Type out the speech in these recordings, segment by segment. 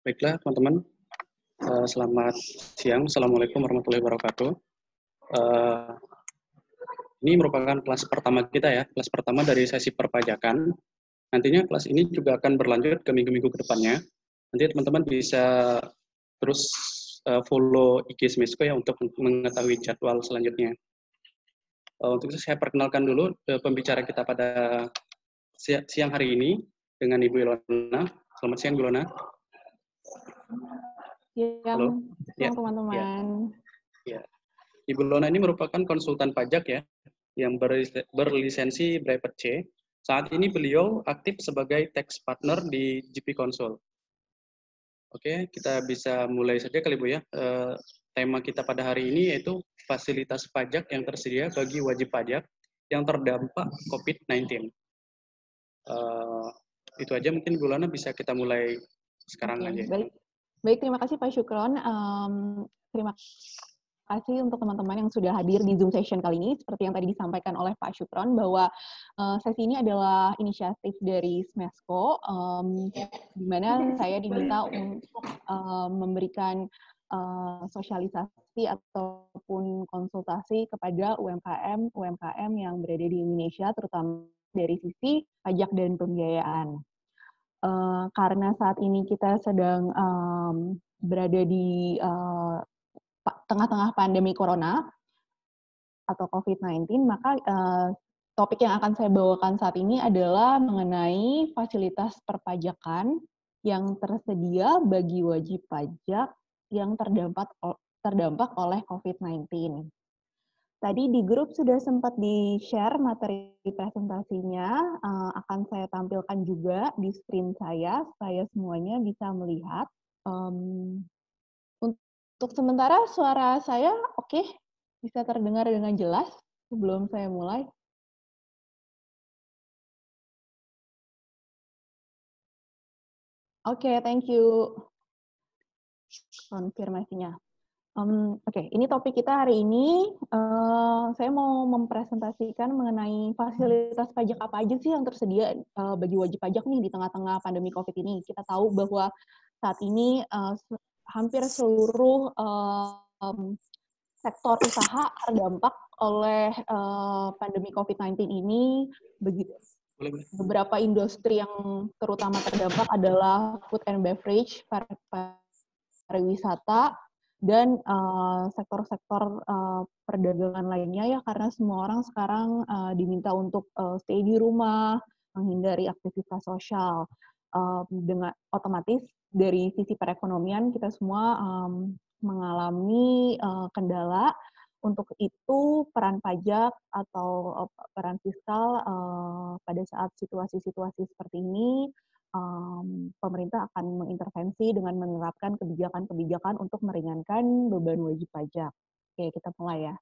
Baiklah teman-teman, selamat siang. Assalamualaikum warahmatullahi wabarakatuh. Ini merupakan kelas pertama kita ya, kelas pertama dari sesi perpajakan. Nantinya kelas ini juga akan berlanjut ke minggu-minggu ke depannya. Nanti teman-teman bisa terus follow IG Smesco ya untuk mengetahui jadwal selanjutnya. Untuk itu saya perkenalkan dulu pembicara kita pada siang hari ini dengan Ibu Ilona. Selamat siang, Bu Ilona. Halo, Ya, teman-teman. Ya. Ibu Ilona ini merupakan konsultan pajak ya, yang berlisensi Brevet C. Saat ini beliau aktif sebagai tax partner di GP Consult. Oke, kita bisa mulai saja kali Bu ya. Tema kita pada hari ini yaitu fasilitas pajak yang tersedia bagi wajib pajak yang terdampak COVID-19. Itu aja mungkin Bu Ilona, bisa kita mulai sekarang aja. Baik, terima kasih Pak Syukron. Terima kasih untuk teman-teman yang sudah hadir di Zoom session kali ini. Seperti yang tadi disampaikan oleh Pak Syukron, bahwa sesi ini adalah inisiatif dari Smesco, di mana saya diminta untuk memberikan sosialisasi ataupun konsultasi kepada UMKM yang berada di Indonesia, terutama dari sisi pajak dan pembiayaan. Karena saat ini kita sedang berada di tengah-tengah pandemi corona atau COVID-19, maka topik yang akan saya bawakan saat ini adalah mengenai fasilitas perpajakan yang tersedia bagi wajib pajak yang terdampak oleh COVID-19. Tadi di grup sudah sempat di-share materi presentasinya, akan saya tampilkan juga di screen saya, supaya semuanya bisa melihat. Untuk sementara suara saya oke? Bisa terdengar dengan jelas sebelum saya mulai? Oke, thank you konfirmasinya. Oke, ini topik kita hari ini. Saya mau mempresentasikan mengenai fasilitas pajak apa aja sih yang tersedia bagi wajib pajak nih di tengah-tengah pandemi COVID ini. Kita tahu bahwa saat ini hampir seluruh sektor usaha terdampak oleh pandemi COVID-19 ini. Beberapa industri yang terutama terdampak adalah food and beverage, pariwisata, dan sektor-sektor perdagangan lainnya ya, karena semua orang sekarang diminta untuk stay di rumah, menghindari aktivitas sosial. Dengan otomatis dari sisi perekonomian kita semua mengalami kendala. Untuk itu peran pajak atau peran fiskal pada saat situasi-situasi seperti ini, pemerintah akan mengintervensi dengan menerapkan kebijakan-kebijakan untuk meringankan beban wajib pajak. Oke, kita mulai ya.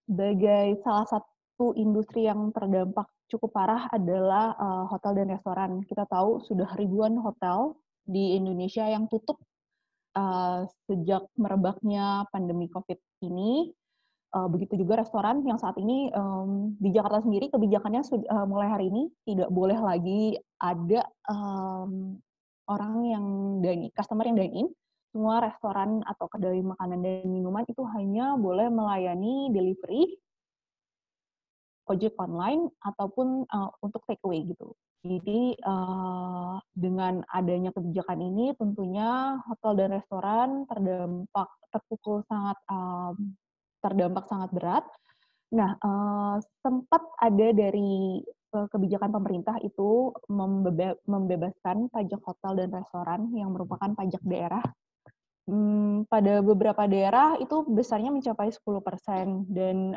Sebagai salah satu industri yang terdampak cukup parah adalah hotel dan restoran. Kita tahu sudah ribuan hotel di Indonesia yang tutup sejak merebaknya pandemi COVID ini. Begitu juga restoran yang saat ini di Jakarta sendiri kebijakannya mulai hari ini tidak boleh lagi ada orang yang customer yang dine in. Semua restoran atau kedai makanan dan minuman itu hanya boleh melayani delivery, ojek online, ataupun untuk take away gitu. Jadi dengan adanya kebijakan ini tentunya hotel dan restoran terdampak sangat berat. Nah, sempat ada dari kebijakan pemerintah itu membebaskan pajak hotel dan restoran yang merupakan pajak daerah. Pada beberapa daerah itu besarnya mencapai 10% dan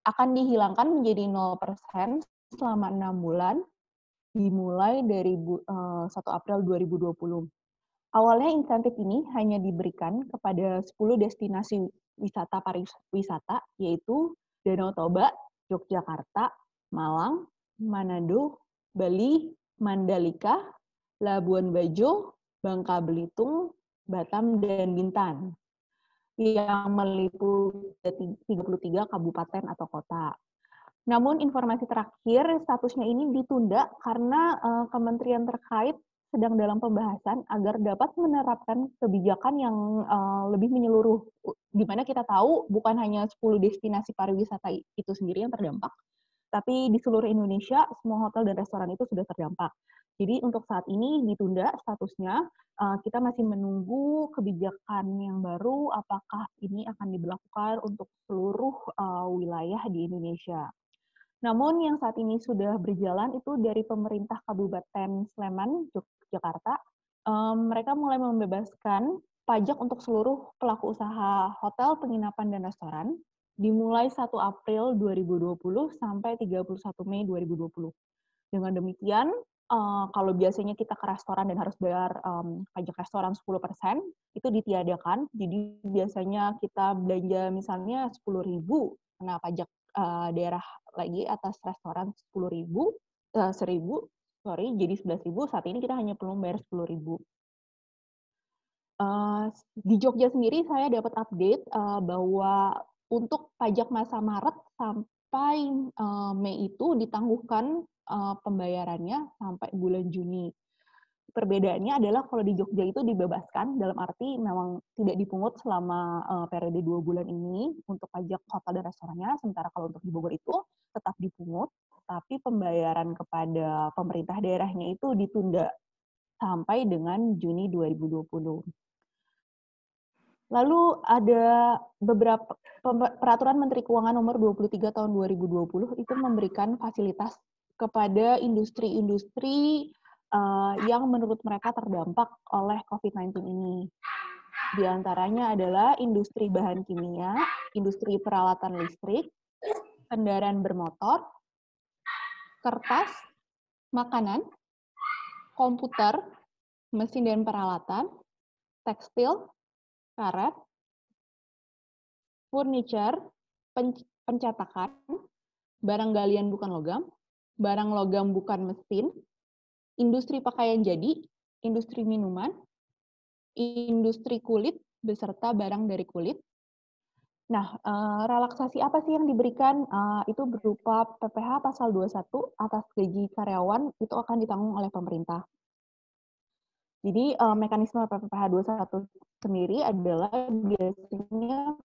akan dihilangkan menjadi 0% selama 6 bulan, dimulai dari 1 April 2020. Awalnya insentif ini hanya diberikan kepada 10 destinasi wisata pariwisata, yaitu Danau Toba, Yogyakarta, Malang, Manado, Bali, Mandalika, Labuan Bajo, Bangka Belitung, Batam, dan Bintan, yang meliputi 33 kabupaten atau kota. Namun informasi terakhir, statusnya ini ditunda karena kementerian terkait sedang dalam pembahasan agar dapat menerapkan kebijakan yang lebih menyeluruh, di mana kita tahu bukan hanya 10 destinasi pariwisata itu sendiri yang terdampak, tapi di seluruh Indonesia semua hotel dan restoran itu sudah terdampak. Jadi untuk saat ini ditunda statusnya, kita masih menunggu kebijakan yang baru, apakah ini akan diberlakukan untuk seluruh wilayah di Indonesia. Namun yang saat ini sudah berjalan itu dari pemerintah Kabupaten Sleman, Yogyakarta, mereka mulai membebaskan pajak untuk seluruh pelaku usaha hotel, penginapan, dan restoran, dimulai 1 April 2020 sampai 31 Mei 2020. Dengan demikian, kalau biasanya kita ke restoran dan harus bayar pajak restoran 10%, itu ditiadakan. Jadi biasanya kita belanja misalnya 10.000 kena pajak daerah lagi atas restoran 1.000, jadi 11.000. Saat ini kita hanya perlu bayar 10.000. Di Jogja sendiri saya dapat update bahwa untuk pajak masa Maret sampai Mei itu ditangguhkan pembayarannya sampai bulan Juni. Perbedaannya adalah kalau di Jogja itu dibebaskan, dalam arti memang tidak dipungut selama periode 2 bulan ini untuk pajak hotel dan restorannya, sementara kalau untuk di Bogor itu tetap dipungut, tapi pembayaran kepada pemerintah daerahnya itu ditunda sampai dengan Juni 2020. Lalu ada beberapa peraturan Menteri Keuangan nomor 23 tahun 2020 itu memberikan fasilitas kepada industri-industri yang menurut mereka terdampak oleh COVID-19 ini. Di antaranya adalah industri bahan kimia, industri peralatan listrik, kendaraan bermotor, kertas, makanan, komputer, mesin dan peralatan, tekstil, karet, furniture, pencetakan, barang galian bukan logam, barang logam bukan mesin, industri pakaian jadi, industri minuman, industri kulit, beserta barang dari kulit. Nah, relaksasi apa sih yang diberikan? Itu berupa PPh pasal 21 atas gaji karyawan itu akan ditanggung oleh pemerintah. Jadi mekanisme PPh 21 sendiri adalah biasanya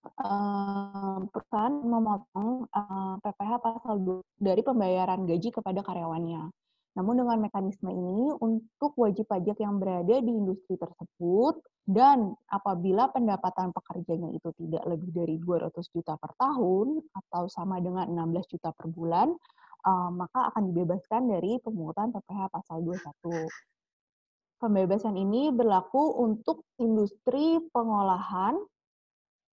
perusahaan memotong PPh pasal 2 dari pembayaran gaji kepada karyawannya. Namun dengan mekanisme ini untuk wajib pajak yang berada di industri tersebut dan apabila pendapatan pekerjanya itu tidak lebih dari 200 juta per tahun atau sama dengan 16 juta per bulan, maka akan dibebaskan dari pemungutan PPh pasal 21. Pembebasan ini berlaku untuk industri pengolahan,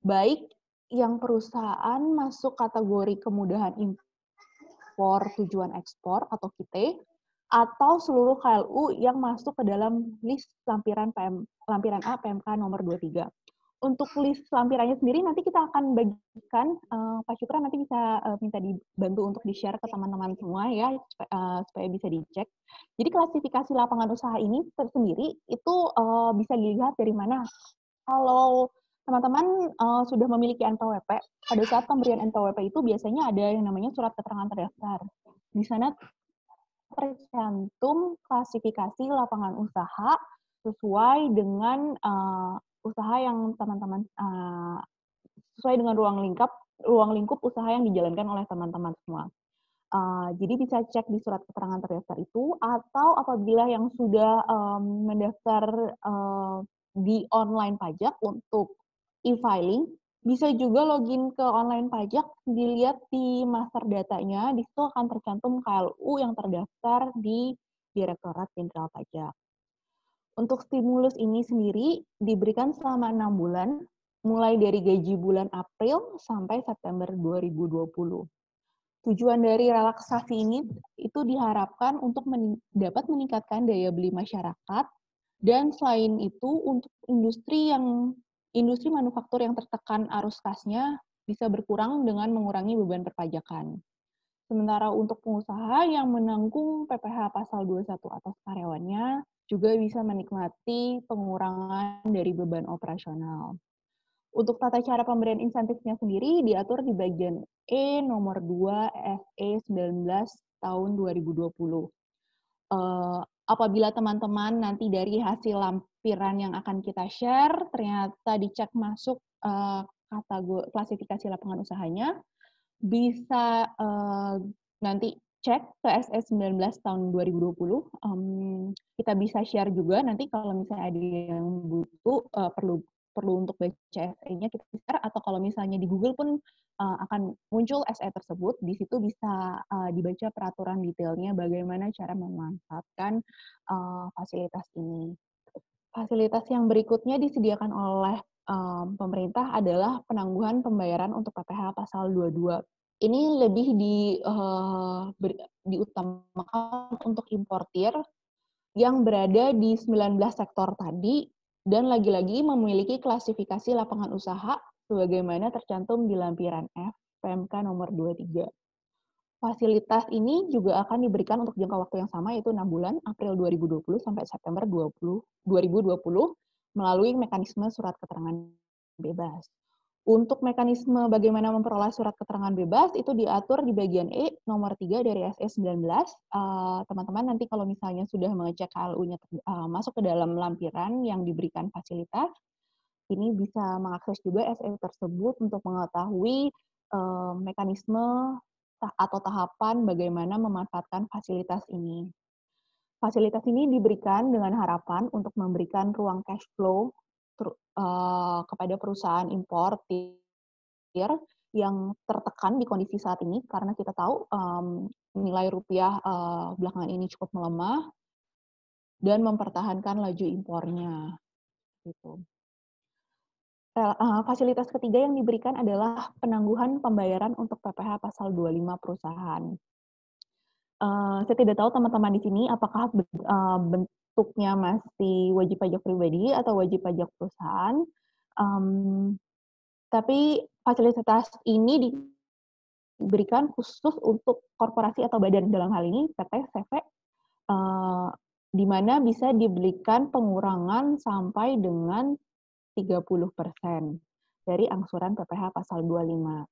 baik yang perusahaan masuk kategori kemudahan impor tujuan ekspor atau KIT, atau seluruh KLU yang masuk ke dalam list lampiran A PMK nomor 23. Untuk list lampirannya sendiri nanti kita akan bagikan, Pak Syukra nanti bisa minta dibantu untuk di-share ke teman-teman semua ya, supaya bisa dicek. Jadi klasifikasi lapangan usaha ini tersendiri itu bisa dilihat dari mana. Kalau teman-teman sudah memiliki NPWP, pada saat pemberian NPWP itu biasanya ada yang namanya surat keterangan terdaftar. Di sana tercantum klasifikasi lapangan usaha sesuai dengan usaha yang teman-teman sesuai dengan ruang lingkup usaha yang dijalankan oleh teman-teman semua. Jadi bisa cek di surat keterangan terdaftar itu, atau apabila yang sudah mendaftar di online pajak untuk e-filing, bisa juga login ke online pajak, dilihat di master datanya, di situ akan tercantum KLU yang terdaftar di Direktorat Jenderal Pajak. Untuk stimulus ini sendiri diberikan selama 6 bulan, mulai dari gaji bulan April sampai September 2020. Tujuan dari relaksasi ini itu diharapkan untuk dapat meningkatkan daya beli masyarakat, dan selain itu untuk industri manufaktur yang tertekan arus kasnya bisa berkurang dengan mengurangi beban perpajakan. Sementara untuk pengusaha yang menanggung PPh pasal 21 atas karyawannya juga bisa menikmati pengurangan dari beban operasional. Untuk tata cara pemberian insentifnya sendiri diatur di bagian E nomor 2 SE 19 tahun 2020. Apabila teman-teman nanti dari hasil lampiran yang akan kita share, ternyata dicek masuk kategori klasifikasi lapangan usahanya, bisa nanti cek ke SE19 tahun 2020. Kita bisa share juga nanti kalau misalnya ada yang butuh perlu untuk baca SE-nya kita share, atau kalau misalnya di Google pun akan muncul SE tersebut. Di situ bisa dibaca peraturan detailnya bagaimana cara memanfaatkan fasilitas ini. Fasilitas yang berikutnya disediakan oleh pemerintah adalah penangguhan pembayaran untuk PPh pasal 22. Ini lebih diutamakan untuk importir yang berada di 19 sektor tadi dan lagi-lagi memiliki klasifikasi lapangan usaha sebagaimana tercantum di lampiran F PMK nomor 23. Fasilitas ini juga akan diberikan untuk jangka waktu yang sama, yaitu 6 bulan, April 2020 sampai September 2020, melalui mekanisme surat keterangan bebas. Untuk mekanisme bagaimana memperoleh surat keterangan bebas, itu diatur di bagian E, nomor 3 dari SE19. Teman-teman nanti kalau misalnya sudah mengecek KLU-nya masuk ke dalam lampiran yang diberikan fasilitas, ini bisa mengakses juga SE tersebut untuk mengetahui mekanisme atau tahapan bagaimana memanfaatkan fasilitas ini. Fasilitas ini diberikan dengan harapan untuk memberikan ruang cash flow kepada perusahaan importir yang tertekan di kondisi saat ini, karena kita tahu nilai rupiah belakangan ini cukup melemah dan mempertahankan laju impornya. Gitu. Fasilitas ketiga yang diberikan adalah penangguhan pembayaran untuk PPh pasal 25 perusahaan. Saya tidak tahu teman-teman di sini apakah bentuknya masih wajib pajak pribadi atau wajib pajak perusahaan. Tapi fasilitas ini diberikan khusus untuk korporasi atau badan, dalam hal ini PT, CV, di mana bisa diberikan pengurangan sampai dengan 30% dari angsuran PPh pasal 25.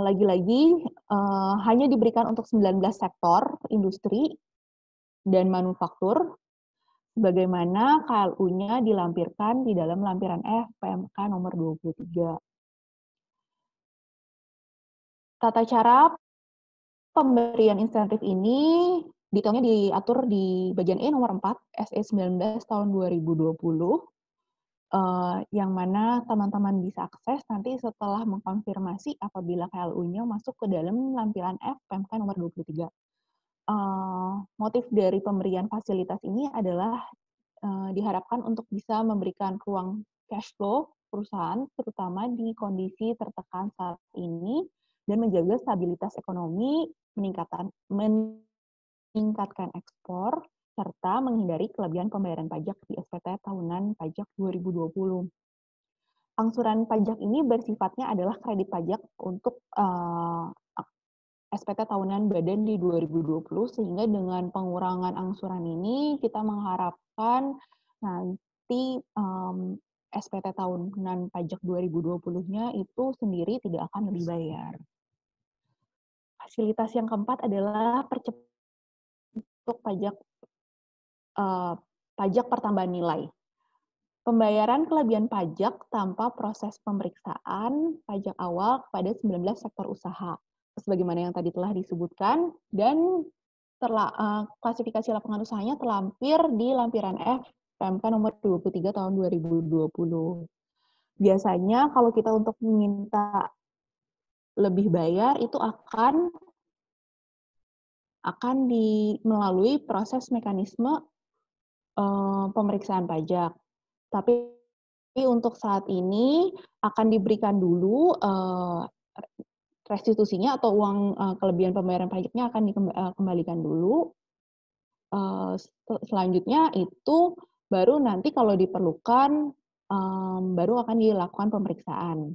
Lagi-lagi hanya diberikan untuk 19 sektor industri dan manufaktur, sebagaimana KLU-nya dilampirkan di dalam lampiran F PMK nomor 23. Tata cara pemberian insentif ini detailnya diatur di bagian E nomor 4 SE19 tahun 2020. Yang mana teman-teman bisa akses nanti setelah mengkonfirmasi apabila KLU-nya masuk ke dalam lampiran F PMK nomor 23. Motif dari pemberian fasilitas ini adalah diharapkan untuk bisa memberikan ruang cash flow perusahaan, terutama di kondisi tertekan saat ini, dan menjaga stabilitas ekonomi, meningkatkan ekspor, serta menghindari kelebihan pembayaran pajak di SPT tahunan pajak 2020. Angsuran pajak ini bersifatnya adalah kredit pajak untuk SPT tahunan badan di 2020, sehingga dengan pengurangan angsuran ini kita mengharapkan nanti SPT tahunan pajak 2020-nya itu sendiri tidak akan dibayar. Fasilitas yang keempat adalah untuk pajak pertambahan nilai. Pembayaran kelebihan pajak tanpa proses pemeriksaan pajak awal kepada 19 sektor usaha, sebagaimana yang tadi telah disebutkan, dan klasifikasi lapangan usahanya terlampir di lampiran F PMK nomor 23 tahun 2020. Biasanya kalau kita untuk meminta lebih bayar itu akan melalui proses mekanisme pemeriksaan pajak. Tapi untuk saat ini akan diberikan dulu restitusinya atau uang kelebihan pembayaran pajaknya akan dikembalikan dulu. Selanjutnya itu baru nanti kalau diperlukan baru akan dilakukan pemeriksaan.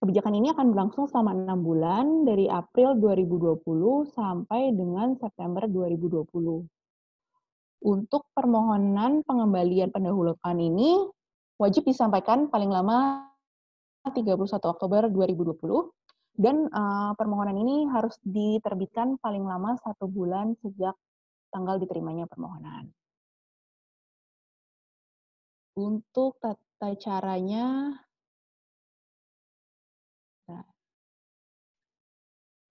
Kebijakan ini akan berlangsung selama 6 bulan dari April 2020 sampai dengan September 2020. Untuk permohonan pengembalian pendahuluan ini wajib disampaikan paling lama 31 Oktober 2020 dan permohonan ini harus diterbitkan paling lama 1 bulan sejak tanggal diterimanya permohonan. Untuk tata caranya, nah,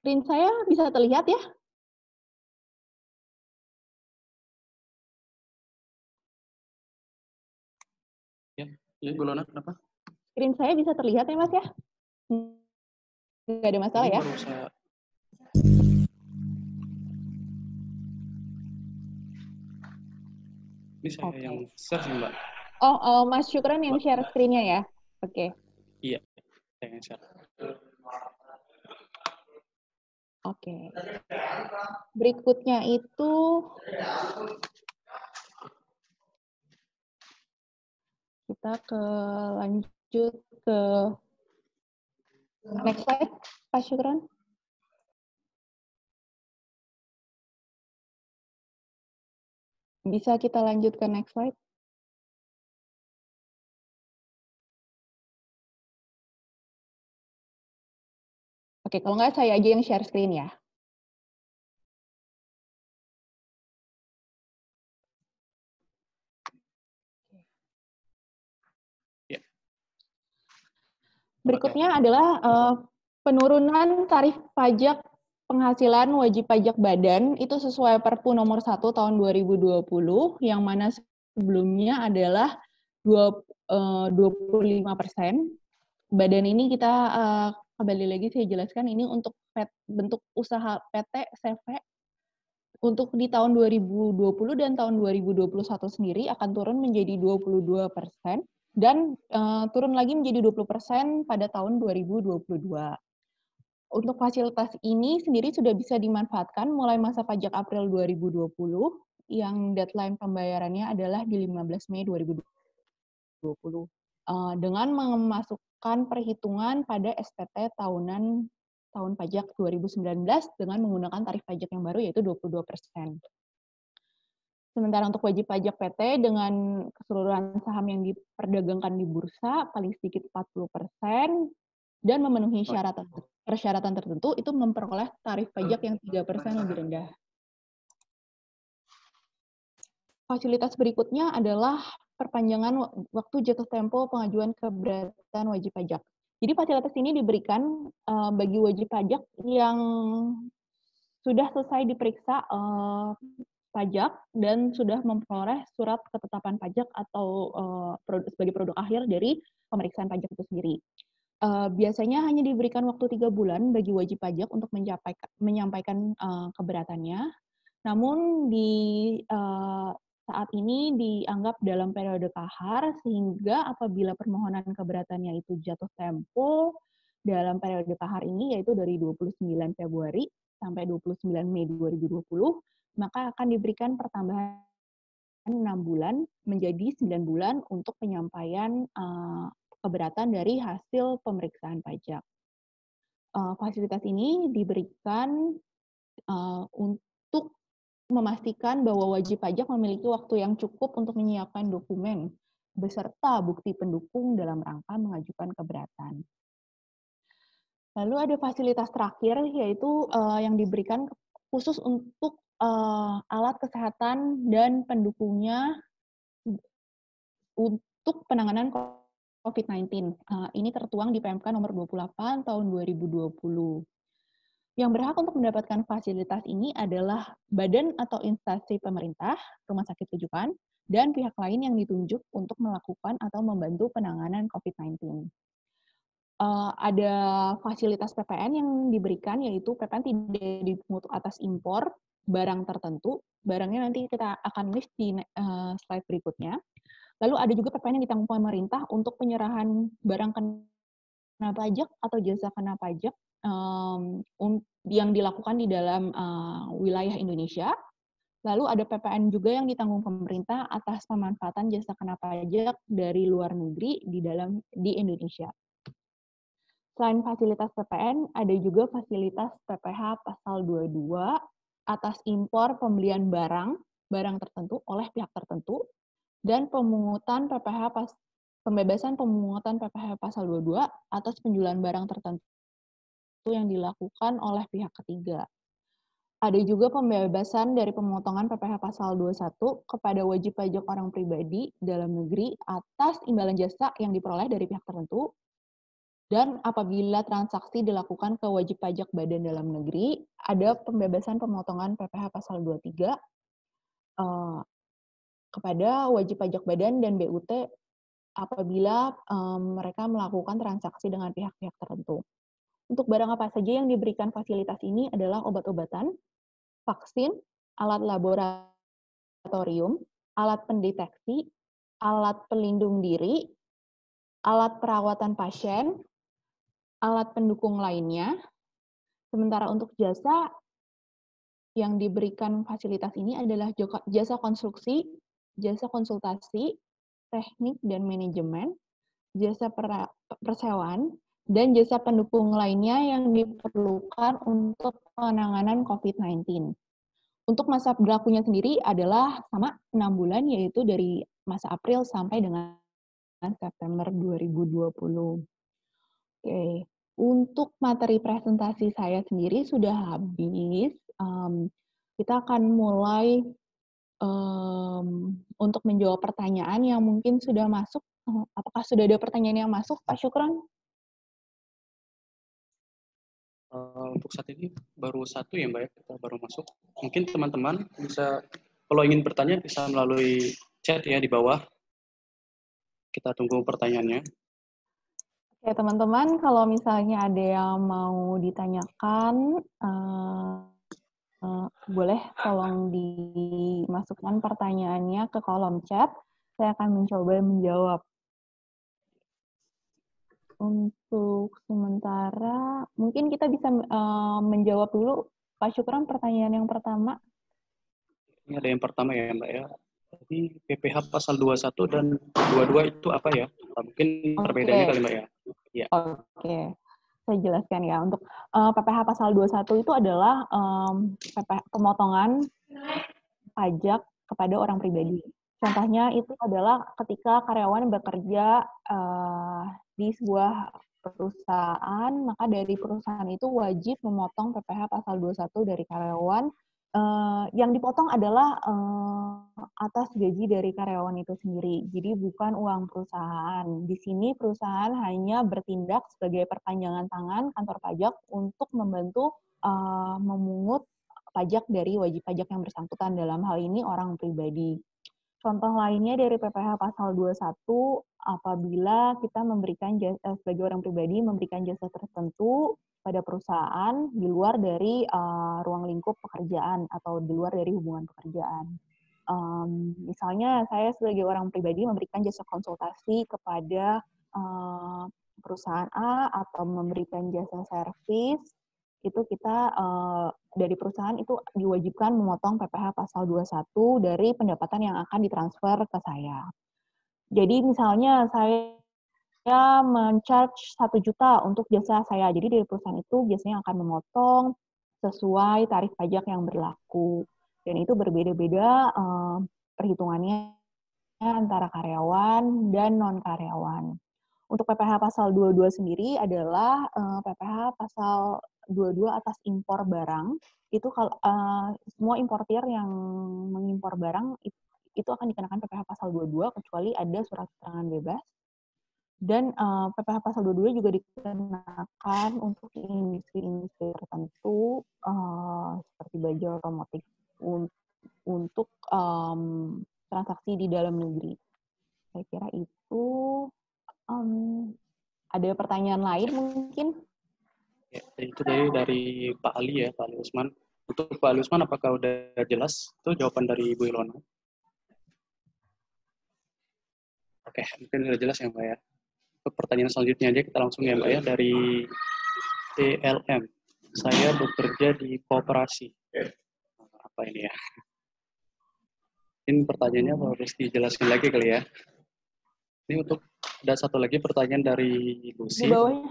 screen saya bisa terlihat ya? Ya, Bu Lona, kenapa? Screen saya bisa terlihat ya, Mas ya? Nggak ada masalah Ini ya? baru saya... Ini saya yang share sih, Mbak. Oh, Mas Syukran yang Mbak. share screen-nya ya? Oke. Iya, saya yang share. Oke. Berikutnya itu kita lanjut ke next slide, Pak Syukran. Bisa kita lanjut ke next slide? Oke, kalau nggak saya aja yang share screen ya. Berikutnya adalah penurunan tarif pajak penghasilan wajib pajak badan itu sesuai Perpu nomor 1 tahun 2020 yang mana sebelumnya adalah 25%. Badan ini kita kembali lagi saya jelaskan ini untuk bentuk usaha PT CV untuk di tahun 2020 dan tahun 2021 sendiri akan turun menjadi 22%. Dan turun lagi menjadi 20% pada tahun 2022. Untuk fasilitas ini sendiri sudah bisa dimanfaatkan mulai masa pajak April 2020, yang deadline pembayarannya adalah di 15 Mei 2020, dengan memasukkan perhitungan pada SPT tahunan tahun pajak 2019 dengan menggunakan tarif pajak yang baru yaitu 22%. Sementara untuk wajib pajak PT dengan keseluruhan saham yang diperdagangkan di bursa paling sedikit 40% dan memenuhi persyaratan tertentu itu memperoleh tarif pajak yang 3% lebih rendah. Fasilitas berikutnya adalah perpanjangan waktu jatuh tempo pengajuan keberatan wajib pajak. Jadi fasilitas ini diberikan bagi wajib pajak yang sudah selesai diperiksa pajak dan sudah memperoleh surat ketetapan pajak atau sebagai produk akhir dari pemeriksaan pajak itu sendiri. Biasanya hanya diberikan waktu 3 bulan bagi wajib pajak untuk menyampaikan keberatannya. Namun di saat ini dianggap dalam periode kahar sehingga apabila permohonan keberatannya itu jatuh tempo dalam periode kahar ini yaitu dari 29 Februari sampai 29 Mei 2020, maka akan diberikan pertambahan 6 bulan menjadi 9 bulan untuk penyampaian keberatan dari hasil pemeriksaan pajak. Fasilitas ini diberikan untuk memastikan bahwa wajib pajak memiliki waktu yang cukup untuk menyiapkan dokumen beserta bukti pendukung dalam rangka mengajukan keberatan. Lalu ada fasilitas terakhir yaitu yang diberikan khusus untuk alat kesehatan dan pendukungnya untuk penanganan COVID-19. Ini tertuang di PMK nomor 28 tahun 2020. Yang berhak untuk mendapatkan fasilitas ini adalah badan atau instansi pemerintah, rumah sakit rujukan, dan pihak lain yang ditunjuk untuk melakukan atau membantu penanganan COVID-19. Ada fasilitas PPN yang diberikan, yaitu PPN tidak dipungut atas impor barang tertentu. Barangnya nanti kita akan list di slide berikutnya. Lalu ada juga PPN yang ditanggung pemerintah untuk penyerahan barang kena pajak atau jasa kena pajak yang dilakukan di dalam wilayah Indonesia. Lalu ada PPN juga yang ditanggung pemerintah atas pemanfaatan jasa kena pajak dari luar negeri di Indonesia. Selain fasilitas PPN, ada juga fasilitas PPh pasal 22 atas impor pembelian barang tertentu oleh pihak tertentu dan pemungutan pembebasan pemungutan PPh pasal 22 atas penjualan barang tertentu yang dilakukan oleh pihak ketiga. Ada juga pembebasan dari pemotongan PPh pasal 21 kepada wajib pajak orang pribadi dalam negeri atas imbalan jasa yang diperoleh dari pihak tertentu, dan apabila transaksi dilakukan ke wajib pajak badan dalam negeri, ada pembebasan pemotongan PPh pasal 23 kepada wajib pajak badan dan BUT apabila mereka melakukan transaksi dengan pihak-pihak tertentu. Untuk barang apa saja yang diberikan fasilitas ini adalah obat-obatan, vaksin, alat laboratorium, alat pendeteksi, alat pelindung diri, alat perawatan pasien, alat pendukung lainnya. Sementara untuk jasa yang diberikan fasilitas ini adalah jasa konstruksi, jasa konsultasi, teknik dan manajemen, jasa persewaan, dan jasa pendukung lainnya yang diperlukan untuk penanganan COVID-19. Untuk masa berlakunya sendiri adalah sama 6 bulan, yaitu dari masa April sampai dengan September 2020. Oke, untuk materi presentasi saya sendiri sudah habis. Kita akan mulai untuk menjawab pertanyaan yang mungkin sudah masuk. Apakah sudah ada pertanyaan yang masuk, Pak Syukron? Untuk saat ini baru satu ya Mbak ya, kita baru masuk. Mungkin teman-teman bisa, kalau ingin bertanya bisa melalui chat ya di bawah. Kita tunggu pertanyaannya. Oke teman-teman, kalau misalnya ada yang mau ditanyakan, boleh tolong dimasukkan pertanyaannya ke kolom chat. Saya akan mencoba menjawab. Untuk sementara, mungkin kita bisa menjawab dulu, Pak Syukron, pertanyaan yang pertama. Ini ada yang pertama ya Mbak ya. Jadi PPh pasal 21 dan 22 itu apa ya? Mungkin perbedaannya kali Mbak ya. Ya. Oke. Saya jelaskan ya. Untuk PPh pasal 21 itu adalah pemotongan pajak kepada orang pribadi. Contohnya itu adalah ketika karyawan bekerja di sebuah perusahaan, maka dari perusahaan itu wajib memotong PPh pasal 21 dari karyawan. Yang dipotong adalah atas gaji dari karyawan itu sendiri. Jadi bukan uang perusahaan. Di sini perusahaan hanya bertindak sebagai perpanjangan tangan kantor pajak untuk membantu memungut pajak dari wajib pajak yang bersangkutan, dalam hal ini orang pribadi. Contoh lainnya dari PPh pasal 21, apabila kita memberikan jasa, sebagai orang pribadi memberikan jasa tertentu pada perusahaan di luar dari ruang lingkup pekerjaan atau di luar dari hubungan pekerjaan. Misalnya saya sebagai orang pribadi memberikan jasa konsultasi kepada perusahaan A atau memberikan jasa servis, itu kita dari perusahaan itu diwajibkan memotong PPh pasal 21 dari pendapatan yang akan ditransfer ke saya. Jadi misalnya saya men-charge 1 juta untuk jasa saya, jadi dari perusahaan itu biasanya akan memotong sesuai tarif pajak yang berlaku. Dan itu berbeda-beda perhitungannya antara karyawan dan non-karyawan. Untuk PPh pasal 22 sendiri adalah PPh pasal 22 atas impor barang. Itu kalau semua importir yang mengimpor barang itu akan dikenakan PPh pasal 22 kecuali ada surat keterangan bebas. Dan PPh pasal 22 juga dikenakan untuk industri-industri tertentu seperti baju otomotif untuk transaksi di dalam negeri. Saya kira itu. Ada pertanyaan lain mungkin? Ya, itu dari Pak Ali ya, Pak Ali Usman. Untuk Pak Ali Usman, apakah udah jelas? Itu jawaban dari Ibu Ilona. Oke, mungkin udah jelas ya Mbak ya. Untuk pertanyaan selanjutnya aja kita langsung ya Mbak ya, dari TLM. Saya bekerja di koperasi. Apa ini ya? Ini pertanyaannya harus dijelaskan lagi kali ya. Ini untuk ada satu lagi pertanyaan dari Lucy. Di bawahnya.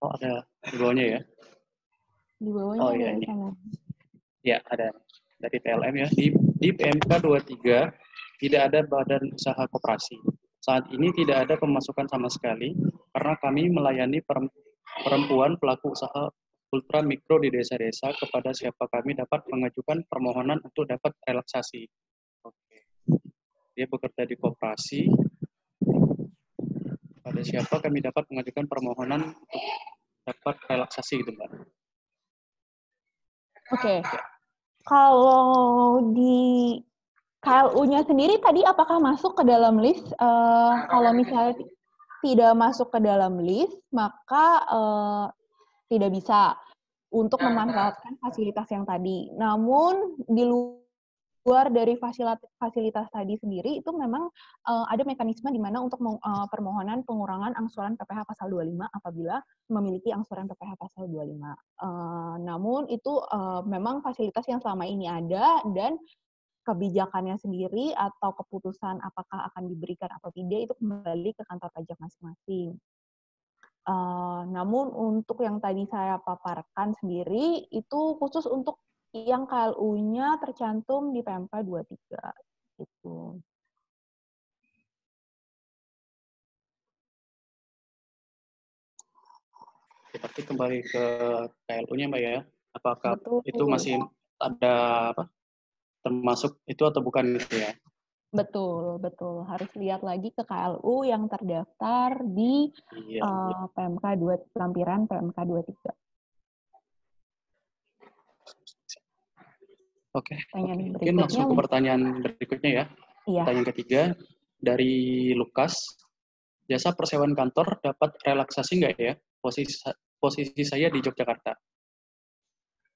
Oh ada di bawahnya ya? Di bawahnya oh, ada ya, ini. sama. Ya ada dari TLM ya. Di PMK 23 tidak ada badan usaha koperasi. Saat ini tidak ada pemasukan sama sekali karena kami melayani perempuan pelaku usaha ultra mikro di desa-desa, kepada siapa kami dapat mengajukan permohonan untuk dapat relaksasi. Oke. Dia bekerja di koperasi. Pada siapa kami dapat mengajukan permohonan untuk dapat relaksasi gitu, Mbak. Oke. Kalau di KLU-nya sendiri tadi apakah masuk ke dalam list? Kalau misalnya tidak masuk ke dalam list, maka tidak bisa untuk memanfaatkan fasilitas yang tadi. Namun di luar dari fasilitas tadi sendiri itu memang ada mekanisme di mana untuk permohonan pengurangan angsuran PPh pasal 25 apabila memiliki angsuran PPh pasal 25. Namun itu memang fasilitas yang selama ini ada, dan kebijakannya sendiri atau keputusan apakah akan diberikan atau tidak itu kembali ke kantor pajak masing-masing. Namun untuk yang tadi saya paparkan sendiri itu khusus untuk yang KLU-nya tercantum di PMK 23 gitu. Berarti kembali ke KLU-nya, Mbak ya. Apakah Betul. itu masih ada apa? Termasuk itu atau bukan gitu ya? Betul, betul. Harus lihat lagi ke KLU yang terdaftar di PMK 2 lampiran PMK 23. Oke. Pertanyaan Mungkin langsung ke pertanyaan berikutnya ya. Iya. Pertanyaan ketiga dari Lukas. Jasa persewaan kantor dapat relaksasi nggak ya? Posisi saya di Yogyakarta.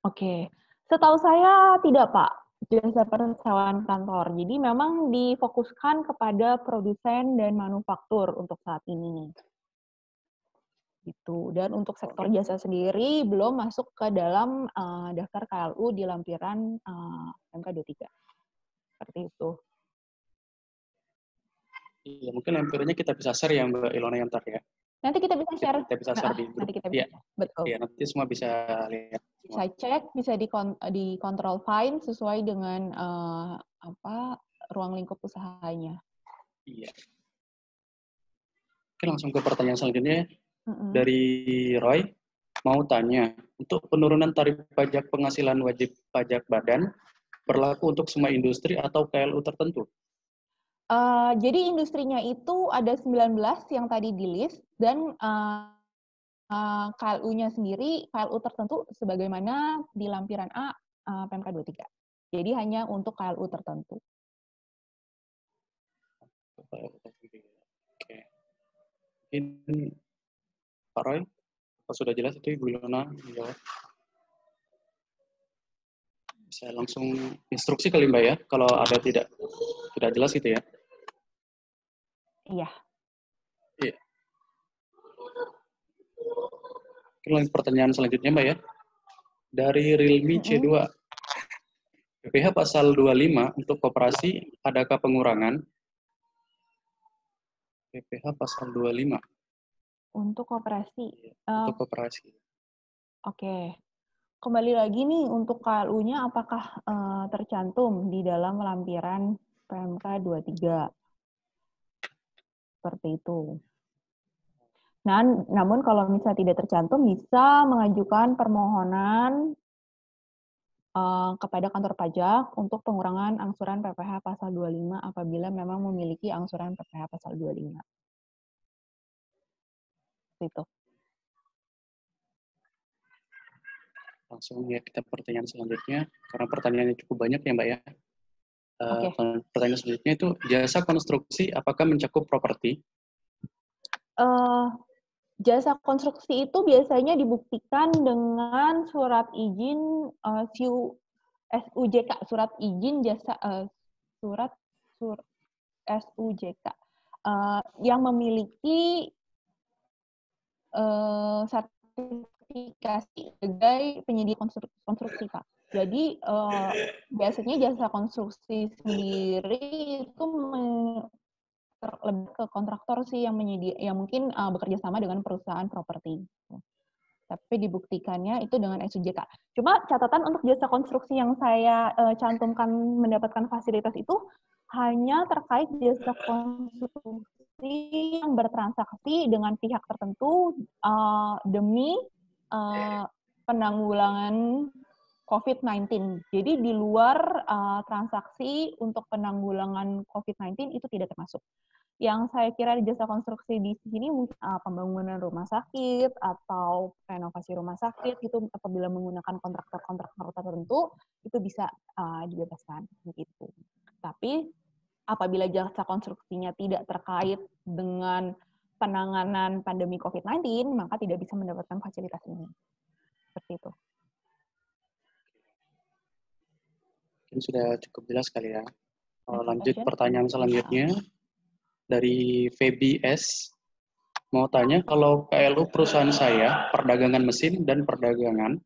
Oke. Setahu saya tidak, Pak, jasa persewaan kantor. Jadi memang difokuskan kepada produsen dan manufaktur untuk saat ini. Gitu. Dan untuk sektor jasa sendiri belum masuk ke dalam daftar KLU di lampiran PMK 23. Seperti itu. Iya, mungkin lampirannya kita bisa share ya, Mbak Ilona Yantar ya. Nanti kita bisa share. Kita bisa share di grup. Nanti kita bisa. Betul. Iya, nanti semua bisa lihat. Bisa cek, bisa di control find sesuai dengan ruang lingkup usahanya. Iya. Oke, langsung ke pertanyaan selanjutnya. Dari Roy, mau tanya, untuk penurunan tarif pajak penghasilan wajib pajak badan berlaku untuk semua industri atau KLU tertentu? Jadi industrinya itu ada 19 yang tadi di list, dan KLU-nya sendiri, KLU tertentu sebagaimana di lampiran A PMK 23. Jadi hanya untuk KLU tertentu. Oke. Mungkin Pak Roy, apa sudah jelas itu Ibu Ilona menjawab? Bisa langsung instruksi kali Mbak ya, kalau ada tidak jelas gitu ya. Iya. Iya. Oke, pertanyaan selanjutnya Mbak ya. Dari Realme C2, PPh pasal 25 untuk koperasi, adakah pengurangan? PPh pasal 25. Untuk koperasi. Untuk koperasi. Oke. Kembali lagi nih, untuk KLU-nya apakah tercantum di dalam lampiran PMK 23? Seperti itu. Nah, namun kalau misalnya tidak tercantum, bisa mengajukan permohonan kepada kantor pajak untuk pengurangan angsuran PPh pasal 25 apabila memang memiliki angsuran PPh pasal 25. Itu. Langsung ya kita pertanyaan selanjutnya, karena pertanyaannya cukup banyak ya Mbak ya. Pertanyaan selanjutnya itu, jasa konstruksi apakah mencakup properti? Jasa konstruksi itu biasanya dibuktikan dengan surat izin SUJK, surat izin jasa surat SUJK yang memiliki sertifikasi sebagai penyedia konstruksi, Pak. Jadi biasanya jasa konstruksi sendiri itu lebih ke kontraktor sih yang mungkin bekerja sama dengan perusahaan properti. Tapi dibuktikannya itu dengan SUJK. Cuma catatan untuk jasa konstruksi yang saya cantumkan mendapatkan fasilitas itu hanya terkait jasa konstruksi yang bertransaksi dengan pihak tertentu demi penanggulangan COVID-19. Jadi di luar transaksi untuk penanggulangan COVID-19 itu tidak termasuk. Yang saya kira di jasa konstruksi di sini mungkin pembangunan rumah sakit atau renovasi rumah sakit gitu apabila menggunakan kontraktor tertentu itu bisa dibebaskan gitu. Tapi apabila jasa konstruksinya tidak terkait dengan penanganan pandemi COVID-19 maka tidak bisa mendapatkan fasilitas ini. Seperti itu. Mungkin sudah cukup jelas kali ya. Lanjut Question? pertanyaan selanjutnya dari VBS. Mau tanya, kalau KLU perusahaan saya, perdagangan mesin dan perdagangan,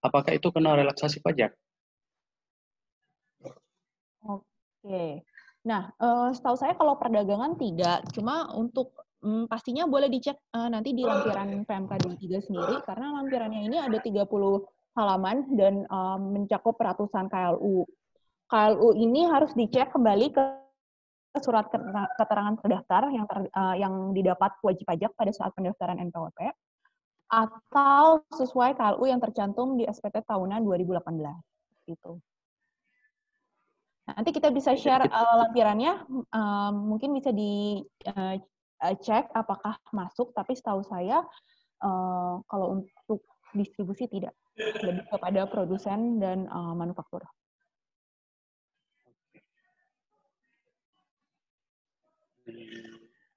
apakah itu kena relaksasi pajak? Oke. Nah, setahu saya kalau perdagangan tidak, cuma untuk pastinya boleh dicek nanti di lampiran PMK 23 sendiri, karena lampirannya ini ada 30 halaman dan mencakup ratusan KLU. KLU ini harus dicek kembali ke surat keterangan terdaftar yang didapat wajib pajak pada saat pendaftaran NPWP atau sesuai KLU yang tercantum di SPT tahunan 2018 gitu. Nanti kita bisa share lampirannya, mungkin bisa dicek apakah masuk, tapi setahu saya kalau untuk distribusi tidak, lebih kepada produsen dan manufaktur.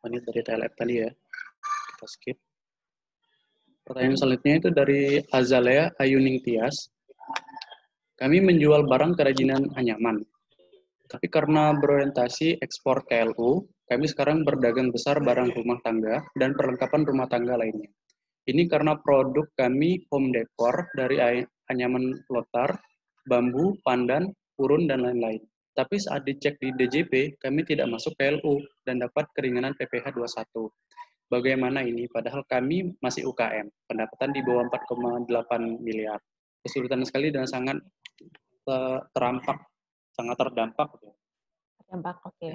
Ini dari TLF tadi ya, kita skip. Pertanyaan selanjutnya itu dari Azalea Ayuning Tias. Kami menjual barang kerajinan anyaman, tapi karena berorientasi ekspor KLU, kami sekarang berdagang besar barang rumah tangga dan perlengkapan rumah tangga lainnya. Ini karena produk kami home decor dari anyaman lotar, bambu, pandan, urun, dan lain-lain. Tapi saat dicek di DJP, kami tidak masuk KLU dan dapat keringanan PPh 21. Bagaimana ini? Padahal kami masih UKM, pendapatan di bawah 4,8 miliar. Kesulitan sekali dan sangat terdampak. Terdampak, oke.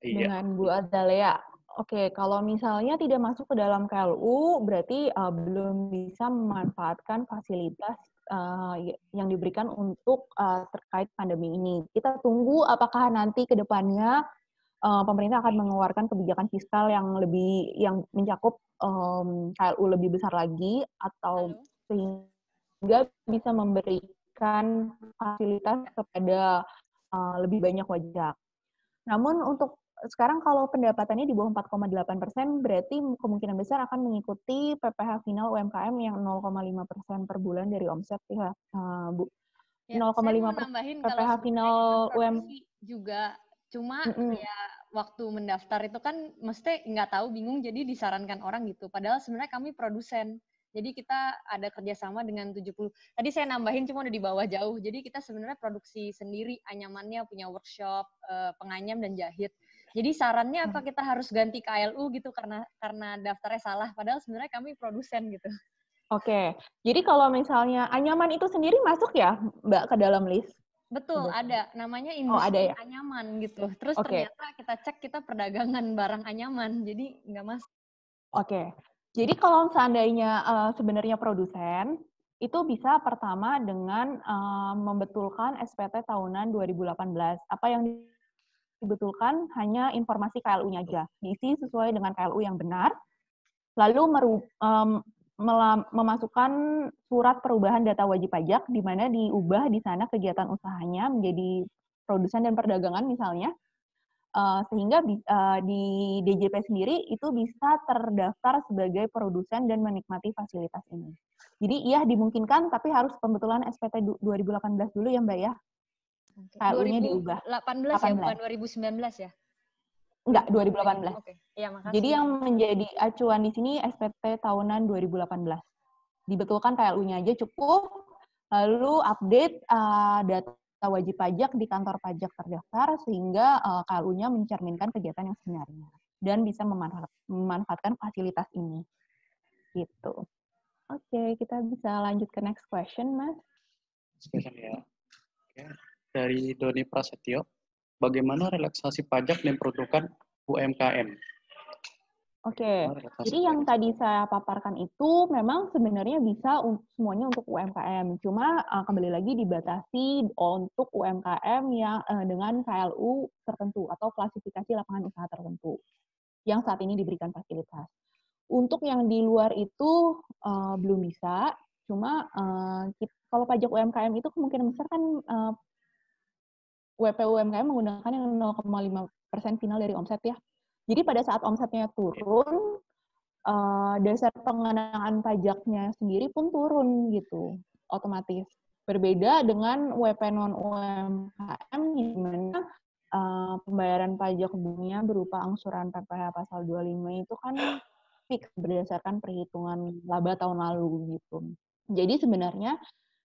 Iya. Dengan Bu Azalea. Oke, kalau misalnya tidak masuk ke dalam KLU, berarti belum bisa memanfaatkan fasilitas yang diberikan untuk terkait pandemi ini. Kita tunggu apakah nanti ke depannya pemerintah akan mengeluarkan kebijakan fiskal yang mencakup KLU lebih besar lagi atau sehingga bisa memberikan fasilitas kepada lebih banyak wajah. Namun untuk sekarang kalau pendapatannya di bawah 4,8%, berarti kemungkinan besar akan mengikuti PPh final UMKM yang 0,5% per bulan dari omset ya, Bu. Ya, 0,5% PPh final UMKM juga. Cuma ya waktu mendaftar itu kan mesti nggak tahu, bingung, jadi disarankan orang gitu. Padahal sebenarnya kami produsen. Jadi kita ada kerjasama dengan 70. Tadi saya nambahin cuma udah di bawah jauh. Jadi kita sebenarnya produksi sendiri anyamannya, punya workshop, penganyam dan jahit. Jadi sarannya apa kita harus ganti KLU gitu karena daftarnya salah. Padahal sebenarnya kami produsen gitu. Oke. Jadi kalau misalnya anyaman itu sendiri masuk ya, Mbak, ke dalam list? Betul, ada. Namanya industri anyaman gitu. Terus ternyata kita cek kita perdagangan barang anyaman, jadi nggak masuk. Oke. Jadi kalau seandainya sebenarnya produsen, itu bisa pertama dengan membetulkan SPT tahunan 2018. Apa yang dibetulkan hanya informasi KLU-nya aja. Diisi sesuai dengan KLU yang benar. Lalu memasukkan surat perubahan data wajib pajak, di mana diubah di sana kegiatan usahanya menjadi produsen dan perdagangan misalnya, sehingga di DJP sendiri itu bisa terdaftar sebagai produsen dan menikmati fasilitas ini. Jadi iya dimungkinkan, tapi harus pembetulan SPT 2018 dulu ya Mbak ya. KLU-nya diubah. 2018 ya, bukan 2019 ya? Enggak, 2018. Oke. Ya, makasih. Jadi yang menjadi acuan di sini SPT tahunan 2018. Dibetulkan KLU-nya aja cukup, lalu update data wajib pajak di kantor pajak terdaftar sehingga KLU-nya mencerminkan kegiatan yang sebenarnya dan bisa memanfaatkan fasilitas ini. Gitu. Oke, kita bisa lanjut ke next question, Mas. Next question ya. Oke. Dari Doni Prasetyo, bagaimana relaksasi pajak yang diperuntukkan UMKM? Oke, jadi yang tadi saya paparkan itu memang sebenarnya bisa semuanya untuk UMKM. Cuma kembali lagi dibatasi untuk UMKM yang dengan KLU tertentu atau klasifikasi lapangan usaha tertentu yang saat ini diberikan fasilitas. Untuk yang di luar itu belum bisa. Cuma kalau pajak UMKM itu kemungkinan besar kan WP UMKM menggunakan yang 0,5% final dari omset ya. Jadi pada saat omsetnya turun, dasar pengenaan pajaknya sendiri pun turun gitu, otomatis. Berbeda dengan WP non-UMKM di mana pembayaran pajak umumnya berupa angsuran PPh pasal 25 itu kan fix berdasarkan perhitungan laba tahun lalu gitu. Jadi sebenarnya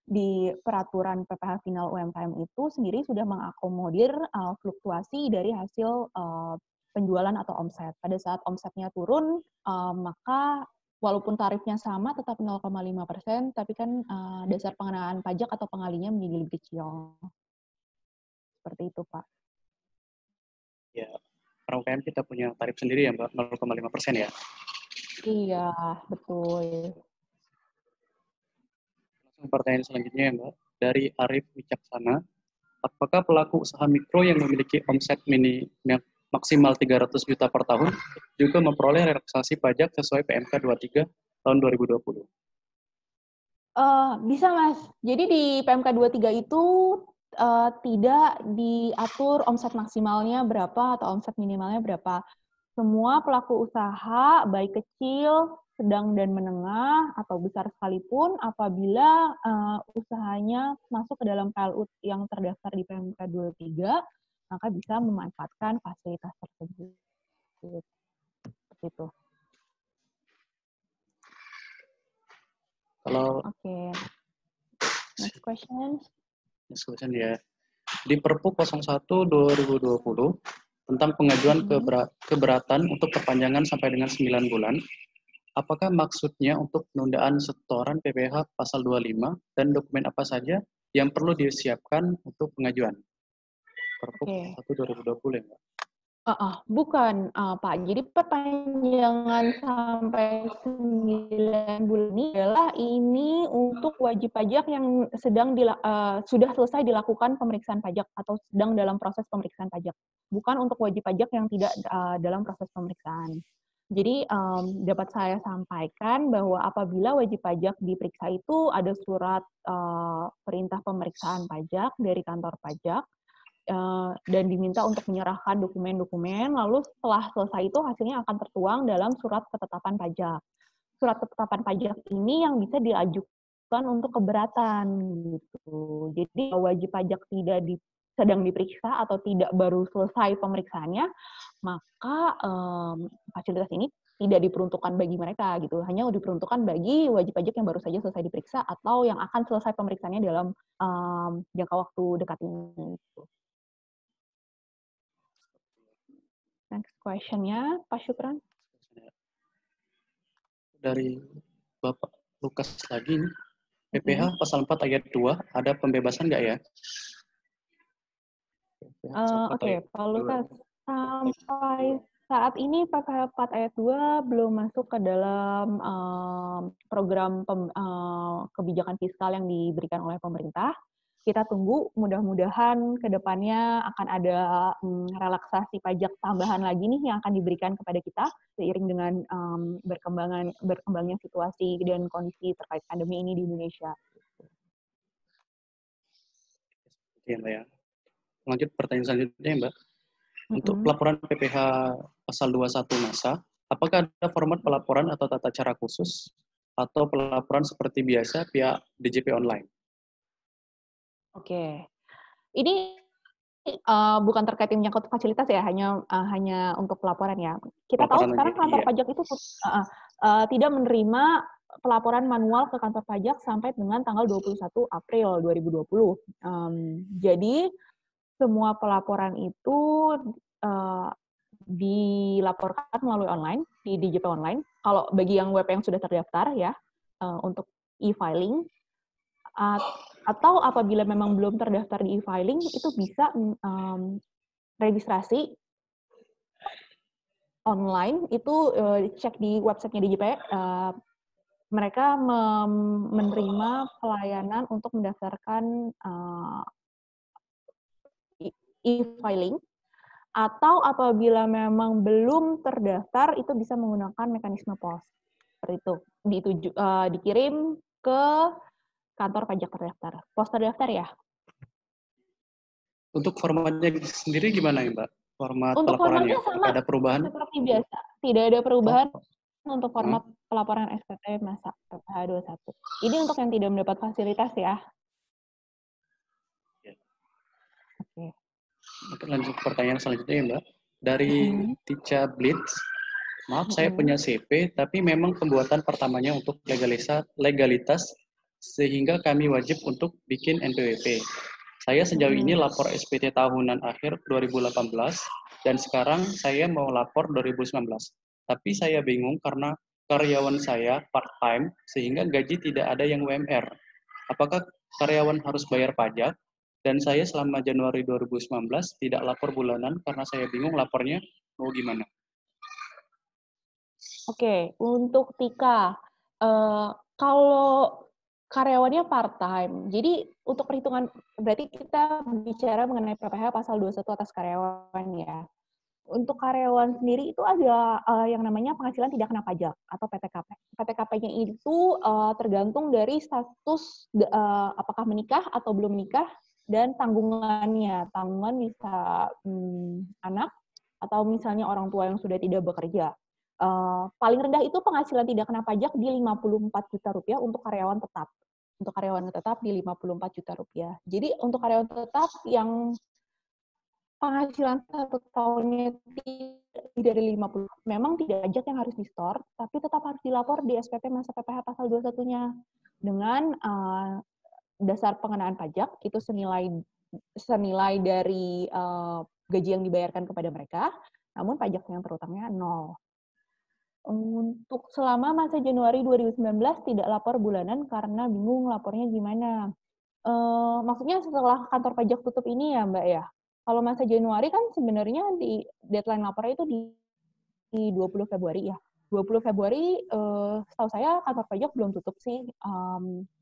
di peraturan PPh final UMKM itu sendiri sudah mengakomodir fluktuasi dari hasil penjualan atau omset. Pada saat omsetnya turun, maka walaupun tarifnya sama tetap 0,5%, tapi kan dasar pengenaan pajak atau pengalinya menjadi lebih kecil. Seperti itu, Pak. Ya, per UMKM kita punya tarif sendiri ya, Mbak, 0,5% ya? Iya, betul. Langsung pertanyaan selanjutnya ya, Mbak. Dari Arif Wicaksana, apakah pelaku usaha mikro yang memiliki omset maksimal 300 juta per tahun juga memperoleh relaksasi pajak sesuai PMK 23 tahun 2020? Bisa, Mas. Jadi di PMK 23 itu tidak diatur omset maksimalnya berapa atau omset minimalnya berapa. Semua pelaku usaha, baik kecil, sedang dan menengah, atau besar sekalipun, apabila usahanya masuk ke dalam KLU yang terdaftar di PMK 23, maka bisa memanfaatkan fasilitas tersebut. Seperti itu. Kalau Next question. Next question ya. Di Perpu 01/2020 tentang pengajuan keberatan untuk perpanjangan sampai dengan 9 bulan, apakah maksudnya untuk penundaan setoran PPh pasal 25 dan dokumen apa saja yang perlu disiapkan untuk pengajuan? Perpu 01/2020 ya, Mbak? Bukan, Pak. Jadi perpanjangan sampai 9 bulan ini adalah ini untuk wajib pajak yang sudah selesai dilakukan pemeriksaan pajak atau sedang dalam proses pemeriksaan pajak. Bukan untuk wajib pajak yang tidak dalam proses pemeriksaan. Jadi dapat saya sampaikan bahwa apabila wajib pajak diperiksa itu ada surat perintah pemeriksaan pajak dari kantor pajak, dan diminta untuk menyerahkan dokumen-dokumen, lalu setelah selesai itu hasilnya akan tertuang dalam surat ketetapan pajak. Surat ketetapan pajak ini yang bisa diajukan untuk keberatan gitu. Jadi wajib pajak sedang diperiksa atau tidak baru selesai pemeriksaannya, maka fasilitas ini tidak diperuntukkan bagi mereka gitu, hanya diperuntukkan bagi wajib pajak yang baru saja selesai diperiksa atau yang akan selesai pemeriksaannya dalam jangka waktu dekat ini. Gitu. Next question-nya, Pak Syukran. Dari Bapak Lukas lagi, PPh pasal 4 ayat 2, ada pembebasan nggak ya? Oke, Pak Lukas. Sampai saat ini PPh 4 ayat 2 belum masuk ke dalam program kebijakan fiskal yang diberikan oleh pemerintah. Kita tunggu, mudah-mudahan ke depannya akan ada relaksasi pajak tambahan lagi nih yang akan diberikan kepada kita seiring dengan berkembangnya situasi dan kondisi terkait pandemi ini di Indonesia. Oke, Mbak ya. Lanjut pertanyaan selanjutnya, Mbak. Untuk pelaporan PPh pasal 21 masa, apakah ada format pelaporan atau tata cara khusus atau pelaporan seperti biasa via DJP online? Oke, ini bukan terkait menyangkut fasilitas ya, hanya untuk pelaporan ya. Kita tahu sekarang kantor pajak itu tidak menerima pelaporan manual ke kantor pajak sampai dengan tanggal 21 April 2020. Jadi semua pelaporan itu dilaporkan melalui online di DJP online. Kalau bagi yang WP yang sudah terdaftar ya untuk e-filing. Atau apabila memang belum terdaftar di e-filing, itu bisa registrasi online itu cek di websitenya DJP, mereka menerima pelayanan untuk mendaftarkan e-filing, atau apabila memang belum terdaftar itu bisa menggunakan mekanisme pos. Seperti itu, dikirim ke kantor pajak terdaftar. Pos terdaftar ya. Untuk formatnya sendiri gimana ya, Mbak? Format Untuk pelaporannya? formatnya sama, Ada perubahan? seperti biasa. Tidak ada perubahan untuk Hmm. format pelaporan SPT masa PPh 21. Ini untuk yang tidak mendapat fasilitas ya. Oke. Oke, lanjut ke pertanyaan selanjutnya ya, Mbak. Dari Tica Blitz, maaf saya punya CP, tapi memang pembuatan pertamanya untuk legalitas, sehingga kami wajib untuk bikin NPWP. Saya sejauh ini lapor SPT tahunan akhir 2018, dan sekarang saya mau lapor 2019. Tapi saya bingung karena karyawan saya part-time, sehingga gaji tidak ada yang UMR. Apakah karyawan harus bayar pajak? Dan saya selama Januari 2019 tidak lapor bulanan karena saya bingung lapornya mau gimana. Oke, untuk Tika, kalau karyawannya part-time, jadi untuk perhitungan, berarti kita bicara mengenai PPh pasal 21 atas karyawan ya. Untuk karyawan sendiri itu ada yang namanya penghasilan tidak kena pajak atau PTKP. PTKP-nya itu tergantung dari status apakah menikah atau belum menikah dan tanggungannya. Tanggungan bisa anak atau misalnya orang tua yang sudah tidak bekerja. Paling rendah itu penghasilan tidak kena pajak di 54 juta rupiah untuk karyawan tetap. Untuk karyawan tetap di 54 juta rupiah. Jadi untuk karyawan tetap yang penghasilan 1 tahunnya tidak dari 50, memang tidak pajak yang harus di-store, tapi tetap harus dilapor di SPT masa PPh pasal 21-nya. Dengan dasar pengenaan pajak, itu senilai dari gaji yang dibayarkan kepada mereka, namun pajak yang terutangnya 0. Untuk selama masa Januari 2019 tidak lapor bulanan karena bingung lapornya gimana. Maksudnya setelah kantor pajak tutup ini ya Mbak ya? Kalau masa Januari kan sebenarnya di deadline lapornya itu di 20 Februari ya. 20 Februari setahu saya kantor pajak belum tutup sih,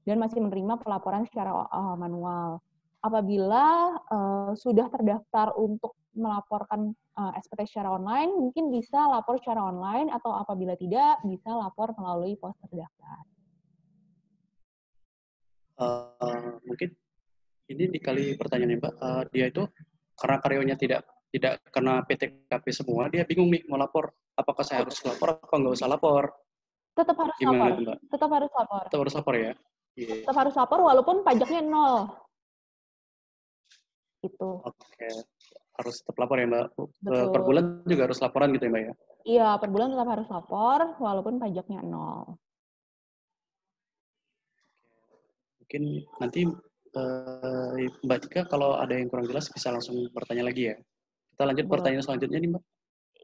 dan masih menerima pelaporan secara manual. Apabila sudah terdaftar untuk melaporkan SPT secara online, mungkin bisa lapor secara online, atau apabila tidak, bisa lapor melalui pos terdaftar. Mungkin ini dikali pertanyaannya Mbak, dia itu karena karyawannya tidak kena PTKP semua, dia bingung nih mau lapor. Apakah saya harus lapor apa nggak usah lapor? Tetap harus Gimana lapor. itu, Mbak? Tetap harus lapor. Tetap harus lapor ya? Yeah. Tetap harus lapor walaupun pajaknya 0. Gitu. Oke. Harus tetap lapor ya Mbak? Betul. Per bulan juga harus laporan gitu ya Mbak ya? Iya, per bulan tetap harus lapor walaupun pajaknya 0. Mungkin nanti Mbak Tika kalau ada yang kurang jelas bisa langsung bertanya lagi ya. Kita lanjut pertanyaan selanjutnya nih Mbak.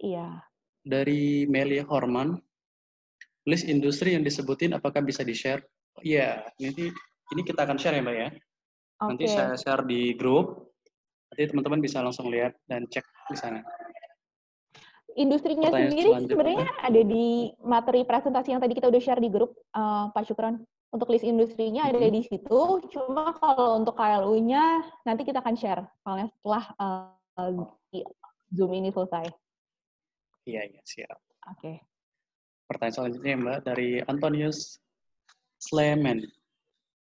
Iya. Dari Meli Horman, list industri yang disebutin apakah bisa di-share? Iya, ini kita akan share ya Mbak ya. Nanti saya share di grup, nanti teman-teman bisa langsung lihat dan cek di sana. Industrinya sendiri sebenarnya ada di materi presentasi yang tadi kita udah share di grup, Pak Syukron. Untuk list industrinya ada di situ, cuma kalau untuk KLU-nya nanti kita akan share filenya setelah Zoom ini selesai. Iya, siap. Oke. Pertanyaan selanjutnya Mbak, dari Antonius Sleman.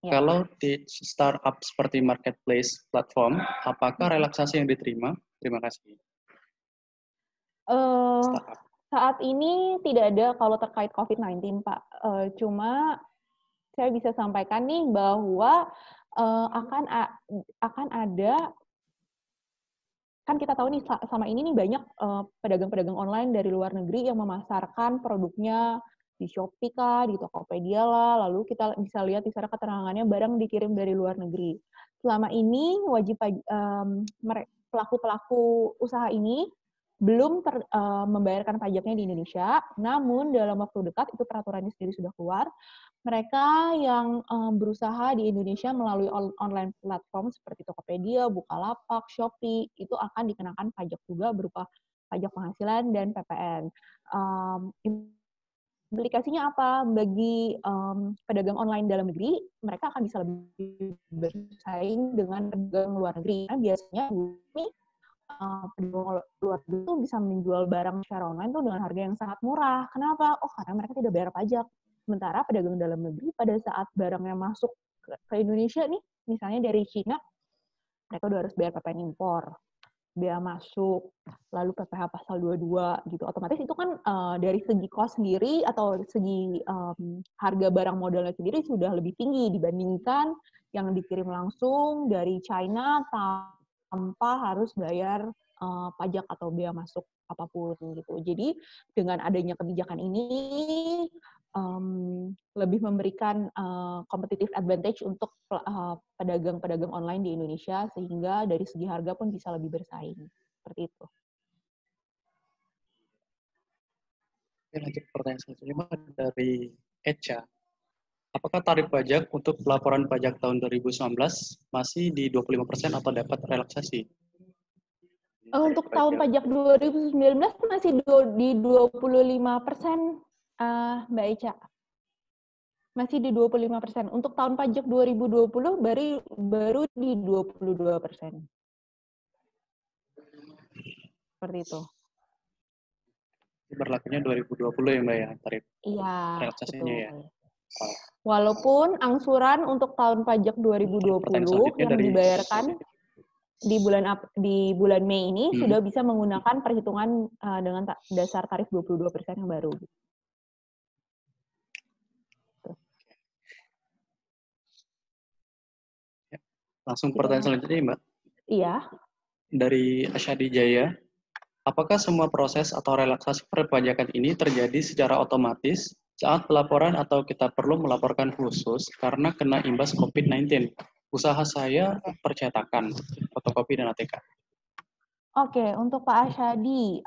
Ya. Kalau di startup seperti marketplace platform, apakah relaksasi yang diterima? Terima kasih. Saat ini tidak ada kalau terkait COVID-19, Pak. Cuma saya bisa sampaikan nih bahwa akan ada, kan kita tahu nih sama ini nih banyak pedagang-pedagang online dari luar negeri yang memasarkan produknya di Shopee kah, di Tokopedia lah, lalu kita bisa lihat di sana keterangannya barang dikirim dari luar negeri. Selama ini wajib pelaku-pelaku usaha ini belum membayarkan pajaknya di Indonesia, namun dalam waktu dekat itu peraturannya sendiri sudah keluar. Mereka yang berusaha di Indonesia melalui online platform seperti Tokopedia, Bukalapak, Shopee, itu akan dikenakan pajak juga berupa pajak penghasilan, dan PPN. Implikasinya apa? Bagi pedagang online dalam negeri, mereka akan bisa lebih bersaing dengan pedagang luar negeri. Karena biasanya pedagang luar negeri itu bisa menjual barang secara online tuh dengan harga yang sangat murah. Kenapa? Oh, karena mereka tidak bayar pajak. Sementara pedagang dalam negeri pada saat barangnya masuk ke Indonesia nih, misalnya dari Cina, mereka udah harus bayar PPN impor, bea masuk, lalu PPh pasal 22 gitu. Otomatis itu kan dari segi cost sendiri atau segi harga barang modalnya sendiri sudah lebih tinggi dibandingkan yang dikirim langsung dari China tanpa harus bayar pajak atau bea masuk apapun gitu. Jadi dengan adanya kebijakan ini lebih memberikan competitive advantage untuk pedagang-pedagang online di Indonesia, sehingga dari segi harga pun bisa lebih bersaing. Seperti itu. Oke, lanjut pertanyaan selanjutnya dari Echa. Apakah tarif pajak untuk pelaporan pajak tahun 2019 masih di 25% atau dapat relaksasi? Untuk tahun pajak 2019 masih di 25%, Mbak Echa. Masih di 25%. Untuk tahun pajak 2020 baru di 22%. Seperti itu. Berlakunya 2020 ya Mbak ya, tarif relaksasinya ya. Walaupun angsuran untuk tahun pajak 2020 yang dibayarkan di bulan Mei ini sudah bisa menggunakan perhitungan dengan dasar tarif 22% yang baru. Langsung pertanyaan selanjutnya Mbak. Iya. Dari Asyadi Jaya. Apakah semua proses atau relaksasi perpajakan ini terjadi secara otomatis saat pelaporan atau kita perlu melaporkan khusus karena kena imbas COVID-19? Usaha saya percetakan, fotokopi dan ATK. Oke, untuk Pak Asyadi,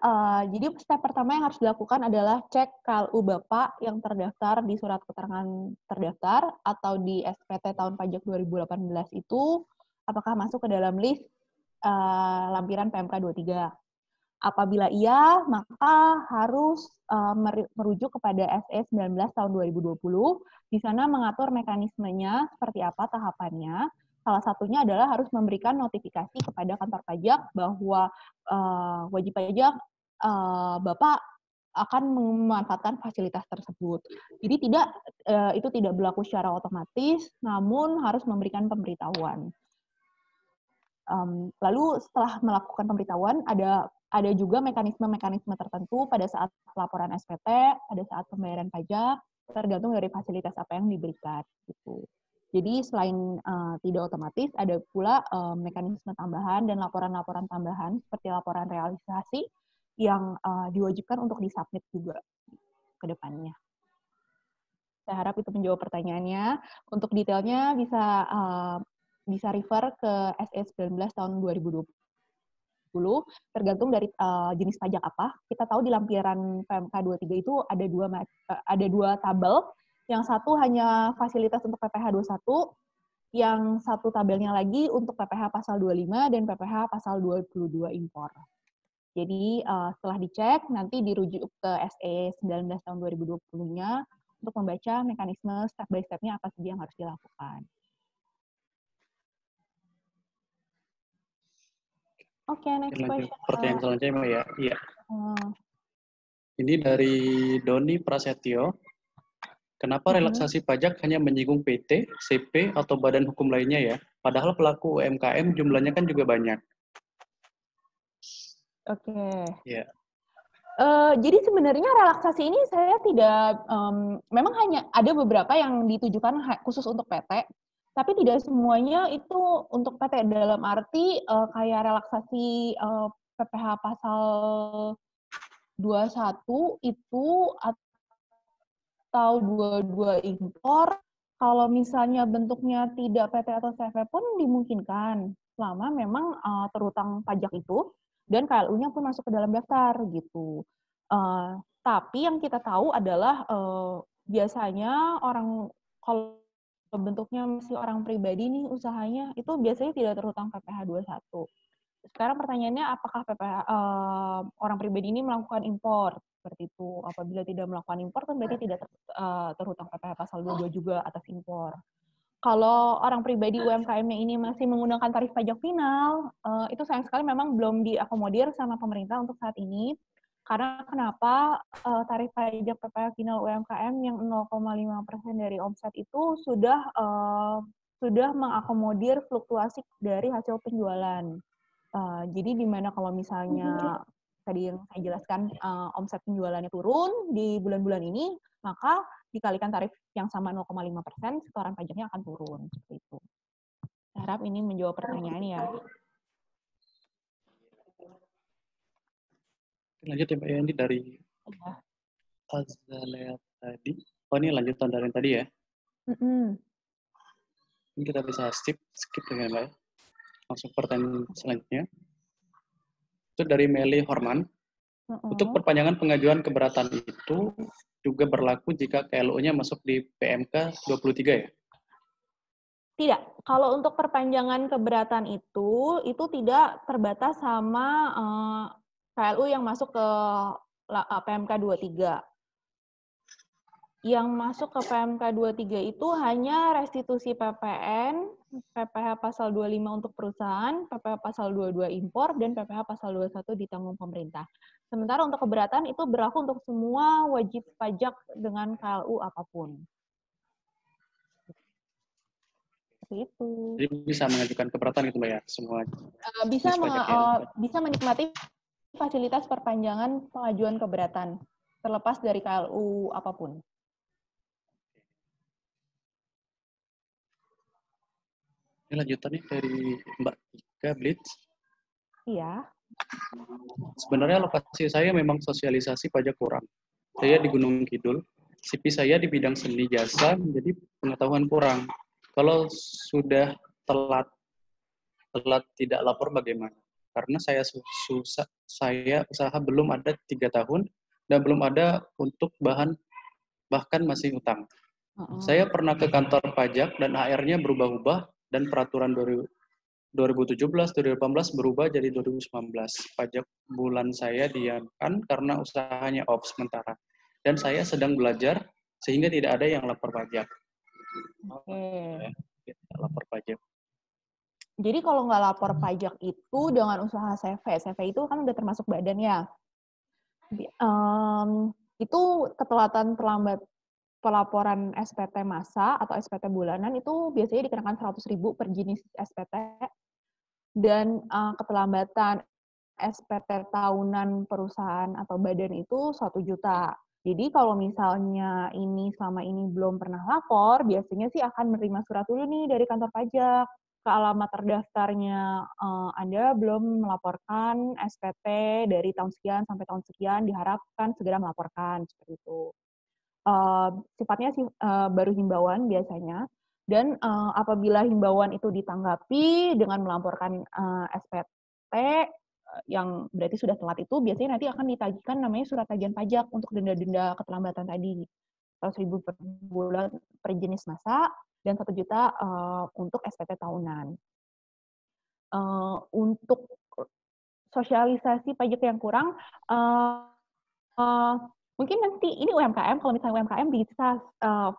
jadi step pertama yang harus dilakukan adalah cek KLU Bapak yang terdaftar di surat keterangan terdaftar atau di SPT tahun pajak 2018 itu apakah masuk ke dalam list lampiran PMK 23. Apabila iya, maka harus merujuk kepada SE 19 tahun 2020. Di sana mengatur mekanismenya seperti apa tahapannya. Salah satunya adalah harus memberikan notifikasi kepada kantor pajak bahwa wajib pajak Bapak akan memanfaatkan fasilitas tersebut. Jadi itu tidak berlaku secara otomatis, namun harus memberikan pemberitahuan. Lalu setelah melakukan pemberitahuan, ada juga mekanisme-mekanisme tertentu pada saat pelaporan SPT, pada saat pembayaran pajak, tergantung dari fasilitas apa yang diberikan. Gitu. Jadi selain tidak otomatis, ada pula mekanisme tambahan dan laporan-laporan tambahan seperti laporan realisasi yang diwajibkan untuk disubmit juga ke depannya. Saya harap itu menjawab pertanyaannya. Untuk detailnya bisa refer ke SE 19 tahun 2020. Tergantung dari jenis pajak apa. Kita tahu di lampiran PMK 23 itu ada dua tabel. Yang satu hanya fasilitas untuk PPh 21, yang satu tabelnya lagi untuk PPh pasal 25 dan PPh pasal 22 impor. Jadi setelah dicek, nanti dirujuk ke SE 19 tahun 2020-nya untuk membaca mekanisme step by step-nya apa saja yang harus dilakukan. Oke, next question. Pertanyaan selanjutnya Mbak ya. Iya. Ini dari Doni Prasetyo. Kenapa relaksasi pajak hanya menyinggung PT, CP, atau badan hukum lainnya ya? Padahal pelaku UMKM jumlahnya kan juga banyak. Oke. Yeah. Jadi sebenarnya relaksasi ini saya tidak, memang hanya ada beberapa yang ditujukan khusus untuk PT, tapi tidak semuanya itu untuk PT dalam arti kayak relaksasi PPh pasal 21 itu atau 22 impor, kalau misalnya bentuknya tidak PT atau CV pun dimungkinkan, selama memang terutang pajak itu dan KLU-nya pun masuk ke dalam daftar gitu. Tapi yang kita tahu adalah biasanya orang kalau bentuknya masih orang pribadi nih usahanya itu biasanya tidak terutang PPh 21. sekarang pertanyaannya apakah orang pribadi ini melakukan impor seperti itu. Apabila tidak melakukan impor kan berarti tidak terhutang PPh pasal 22 juga atas impor. Kalau orang pribadi UMKM-nya ini masih menggunakan tarif pajak final, itu sayang sekali memang belum diakomodir sama pemerintah untuk saat ini. Karena kenapa tarif pajak PPh final UMKM yang 0,5% dari omset itu sudah mengakomodir fluktuasi dari hasil penjualan. Jadi di mana kalau misalnya tadi yang saya jelaskan omset penjualannya turun di bulan-bulan ini, maka dikalikan tarif yang sama 0,5%, setoran pajaknya akan turun. Seperti itu. Saya harap ini menjawab pertanyaan ya. Lanjut ya Mbak ya, ini dari Azalea tadi. Oh ini lanjutan dari yang tadi ya. Ini kita bisa skip dengan Mbak ya. Langsung pertanyaan selanjutnya. Itu dari Meli Horman. Untuk perpanjangan pengajuan keberatan itu juga berlaku jika KLO-nya masuk di PMK 23 ya? Tidak. Kalau untuk perpanjangan keberatan itu tidak terbatas sama KLU yang masuk ke PMK 23. Yang masuk ke PMK 23 itu hanya restitusi PPN, PPh pasal 25 untuk perusahaan, PPh pasal 22 impor, dan PPh pasal 21 ditanggung pemerintah. Sementara untuk keberatan itu berlaku untuk semua wajib pajak dengan KLU apapun. Seperti itu. Jadi bisa mengajukan keberatan gitu Mbak ya, semua. Bisa menikmati fasilitas perpanjangan pengajuan keberatan, terlepas dari KLU apapun. Ini lanjutannya dari Mbak Ika Blitz. Iya. Sebenarnya lokasi saya memang sosialisasi pajak kurang. Saya di Gunung Kidul, CV saya di bidang seni jasa, menjadi pengetahuan kurang. Kalau sudah telat tidak lapor bagaimana? Karena saya usaha belum ada 3 tahun dan belum ada untuk bahkan masih utang. Saya pernah ke kantor pajak dan HR-nya berubah-ubah dan peraturan 2017-2018 berubah jadi 2019. Pajak bulan saya diamkan karena usahanya off sementara. Dan saya sedang belajar sehingga tidak ada yang lapor pajak. Lapor pajak. Jadi kalau nggak lapor pajak itu dengan usaha CV itu kan udah termasuk badan ya. Itu ketelatan terlambat pelaporan SPT masa atau SPT bulanan itu biasanya dikenakan 100.000 per jenis SPT, dan keterlambatan SPT tahunan perusahaan atau badan itu 1 juta. Jadi kalau misalnya selama ini belum pernah lapor, biasanya sih akan menerima surat dulu nih dari kantor pajak ke alamat terdaftarnya. Anda belum melaporkan SPT dari tahun sekian sampai tahun sekian, diharapkan segera melaporkan, seperti itu. Sifatnya baru himbauan biasanya, dan apabila himbauan itu ditanggapi dengan melaporkan SPT yang berarti sudah telat, itu biasanya nanti akan ditagihkan namanya surat tagihan pajak untuk denda-denda keterlambatan tadi, 100.000 per bulan per jenis masa dan 1 juta untuk SPT tahunan. Untuk sosialisasi pajak yang kurang, mungkin nanti ini UMKM, kalau misalnya UMKM bisa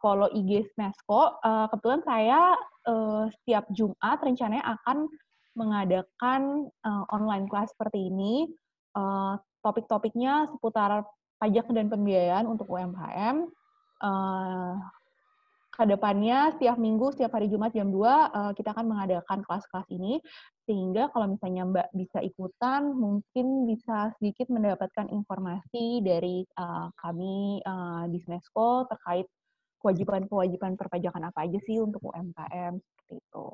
follow IG Smesco. Kebetulan saya setiap Jumat rencananya akan mengadakan online class seperti ini. Topik-topiknya seputar pajak dan pembiayaan untuk UMKM. Kedepannya setiap minggu, setiap hari Jumat jam 2, kita akan mengadakan kelas-kelas ini, sehingga kalau misalnya Mbak bisa ikutan, mungkin bisa sedikit mendapatkan informasi dari kami di Smesco terkait kewajiban-kewajiban perpajakan apa aja sih untuk UMKM, seperti itu.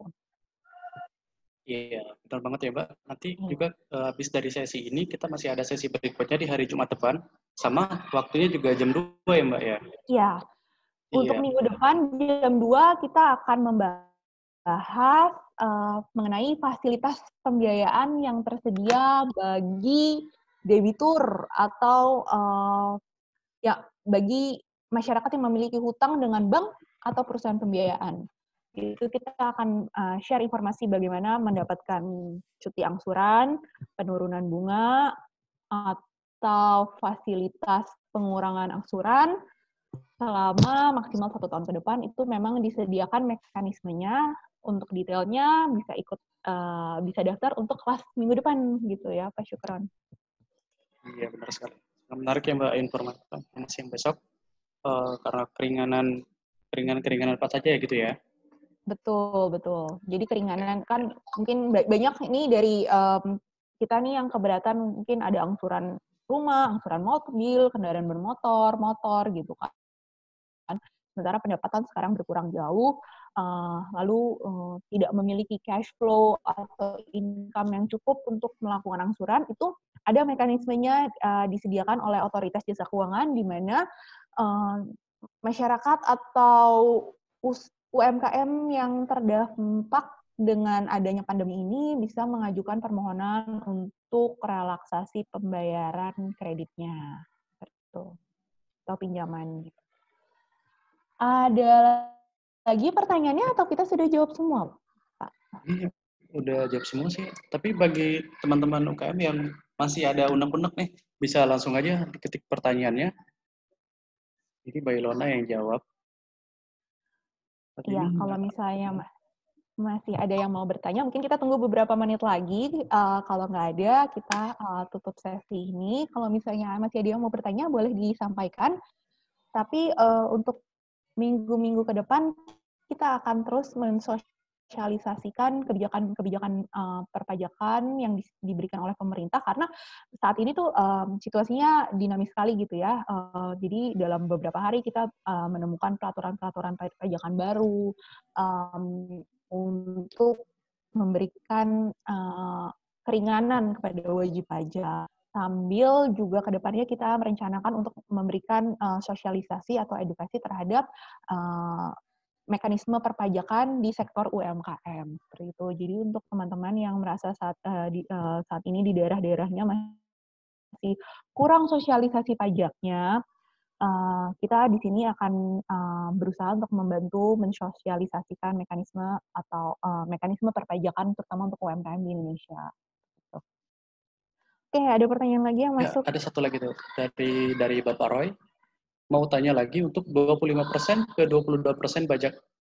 Iya, benar banget ya Mbak. Nanti juga habis dari sesi ini, kita masih ada sesi berikutnya di hari Jumat depan, sama waktunya juga jam 2 ya Mbak ya? Iya. Untuk minggu depan jam 2 kita akan membahas mengenai fasilitas pembiayaan yang tersedia bagi debitur atau bagi masyarakat yang memiliki hutang dengan bank atau perusahaan pembiayaan. itu kita akan share informasi bagaimana mendapatkan cuti angsuran, penurunan bunga, atau fasilitas pengurangan angsuran selama maksimal 1 tahun ke depan. Itu memang disediakan mekanismenya. Untuk detailnya bisa ikut, bisa daftar untuk kelas minggu depan gitu ya, Pak Syukron. Iya, benar sekali. Menarik ya Mbak informasi yang besok, karena keringanan apa saja ya gitu ya. Betul, betul. Jadi keringanan kan mungkin banyak ini dari kita nih yang keberatan mungkin ada angsuran rumah, angsuran mobil, kendaraan bermotor, motor gitu kan. Sementara pendapatan sekarang berkurang jauh, lalu tidak memiliki cash flow atau income yang cukup untuk melakukan angsuran, itu ada mekanismenya disediakan oleh otoritas jasa keuangan di mana masyarakat atau UMKM yang terdampak dengan adanya pandemi ini bisa mengajukan permohonan untuk relaksasi pembayaran kreditnya, gitu, atau pinjaman. Gitu. Ada lagi pertanyaannya atau kita sudah jawab semua, Pak? Iya, udah jawab semua sih. Tapi bagi teman-teman UKM yang masih ada unek-unek nih, bisa langsung aja ketik pertanyaannya. Jadi Mbak Ilona yang jawab. Iya, kalau misalnya masih ada yang mau bertanya, mungkin kita tunggu beberapa menit lagi. Kalau nggak ada, kita tutup sesi ini. Kalau misalnya masih ada yang mau bertanya, boleh disampaikan. Tapi untuk minggu-minggu ke depan, kita akan terus mensosialisasikan kebijakan-kebijakan perpajakan yang diberikan oleh pemerintah, karena saat ini tuh situasinya dinamis sekali gitu ya. Jadi dalam beberapa hari kita menemukan peraturan-peraturan perpajakan baru untuk memberikan keringanan kepada wajib pajak. Sambil juga ke depannya kita merencanakan untuk memberikan sosialisasi atau edukasi terhadap mekanisme perpajakan di sektor UMKM. Seperti itu. Jadi untuk teman-teman yang merasa saat ini di daerah-daerahnya masih kurang sosialisasi pajaknya, kita di sini akan berusaha untuk membantu mensosialisasikan mekanisme atau mekanisme perpajakan terutama untuk UMKM di Indonesia. Oke, ada pertanyaan lagi yang masuk? Ya, ada satu lagi tuh dari Bapak Roy. Mau tanya lagi, untuk 25% ke 22%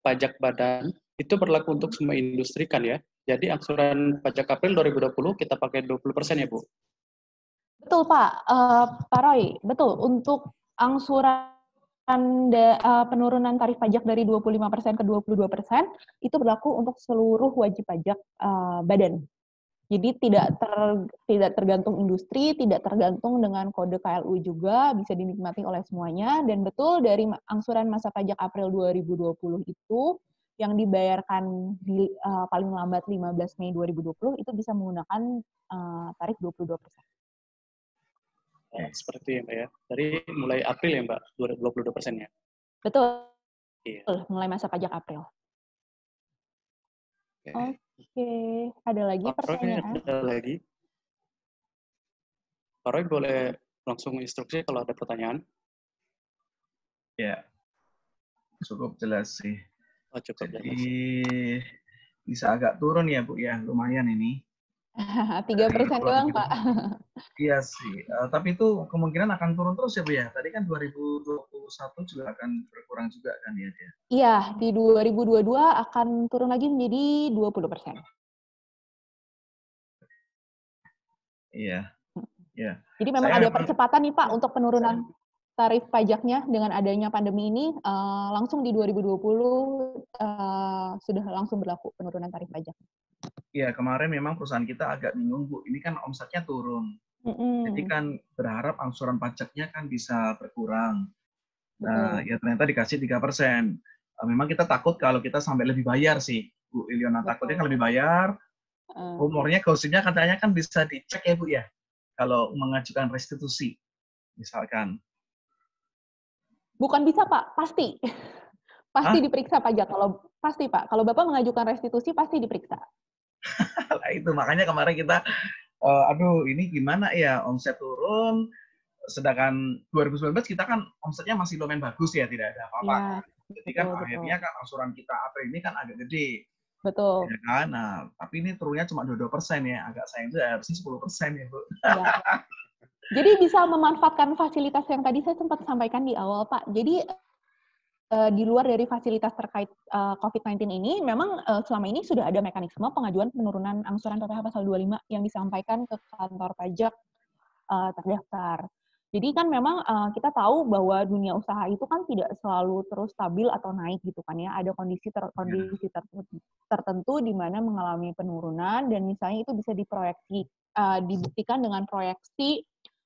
pajak badan itu berlaku untuk semua industri kan ya? Jadi angsuran pajak April 2020 kita pakai 20% ya Bu? Betul Pak, Pak Roy, betul. Untuk angsuran penurunan tarif pajak dari 25% ke 22% itu berlaku untuk seluruh wajib pajak badan. Jadi tidak tergantung industri, tidak tergantung dengan kode KLU juga, bisa dinikmati oleh semuanya. Dan betul dari angsuran masa pajak April 2020 itu yang dibayarkan di paling lambat 15 Mei 2020 itu bisa menggunakan tarif 22%. Seperti itu ya Mbak ya. Dari mulai April ya Mbak, 22%-nya. Betul. Iya. Mulai masa pajak April. Oke. Ada lagi Pak pertanyaan? Roy, ada lagi? Pak Roy boleh langsung instruksi kalau ada pertanyaan. Ya, cukup jelas sih. Cukup Jadi jelas. bisa agak turun ya Bu ya, lumayan ini. 3% doang Pak. Iya sih, tapi itu kemungkinan akan turun terus ya Bu ya. Tadi kan 2021 juga akan berkurang juga kan ya dia. Iya, di 2022 akan turun lagi menjadi 20%. Iya. Ya. Jadi memang ada percepatan nih Pak untuk penurunan tarif pajaknya dengan adanya pandemi ini, langsung di 2020 sudah langsung berlaku penurunan tarif pajak. Iya, kemarin memang perusahaan kita agak bingung Bu, ini kan omsetnya turun. Jadi kan berharap angsuran pajaknya kan bisa berkurang. Nah, ya ternyata dikasih 3%. Memang kita takut kalau kita sampai lebih bayar sih, Bu Iliona. Takutnya kan lebih bayar, umurnya gosipnya katanya kan bisa dicek ya Bu ya, kalau mengajukan restitusi, misalkan. Bukan bisa Pak, pasti. Pasti diperiksa pajak. Pasti Pak, kalau Bapak mengajukan restitusi pasti diperiksa. Nah, itu makanya kemarin kita, aduh ini gimana ya, omset turun, sedangkan 2019 kita kan omsetnya masih lumayan bagus ya, tidak ada apa-apa. Jadi kan akhirnya kan angsuran kita April ini kan agak gede. Betul. Ya kan? Nah, tapi ini turunnya cuma 22% ya. Agak sayang itu harusnya 10% ya, Bu. Ya. Jadi bisa memanfaatkan fasilitas yang tadi saya sempat sampaikan di awal, Pak. Jadi di luar dari fasilitas terkait COVID-19 ini, memang selama ini sudah ada mekanisme pengajuan penurunan angsuran PPh pasal 25 yang disampaikan ke kantor pajak terdaftar. Jadi kan memang kita tahu bahwa dunia usaha itu kan tidak selalu terus stabil atau naik gitu kan ya. Ada kondisi tertentu di mana mengalami penurunan dan misalnya itu bisa diproyeksi, dibuktikan dengan proyeksi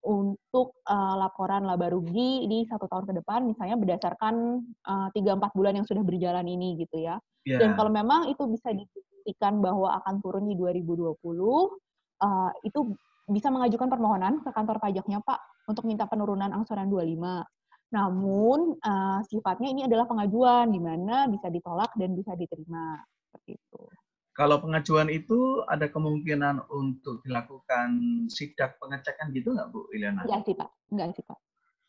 untuk laporan laba rugi di 1 tahun ke depan, misalnya berdasarkan 3-4 bulan yang sudah berjalan ini gitu ya. Dan kalau memang itu bisa dibuktikan bahwa akan turun di 2020, itu bisa mengajukan permohonan ke kantor pajaknya, Pak, untuk minta penurunan angsuran 25. Namun, sifatnya ini adalah pengajuan, di mana bisa ditolak dan bisa diterima. Seperti itu. Kalau pengajuan itu ada kemungkinan untuk dilakukan sidak pengecekan gitu nggak, Bu Iliana? Enggak sih, Pak.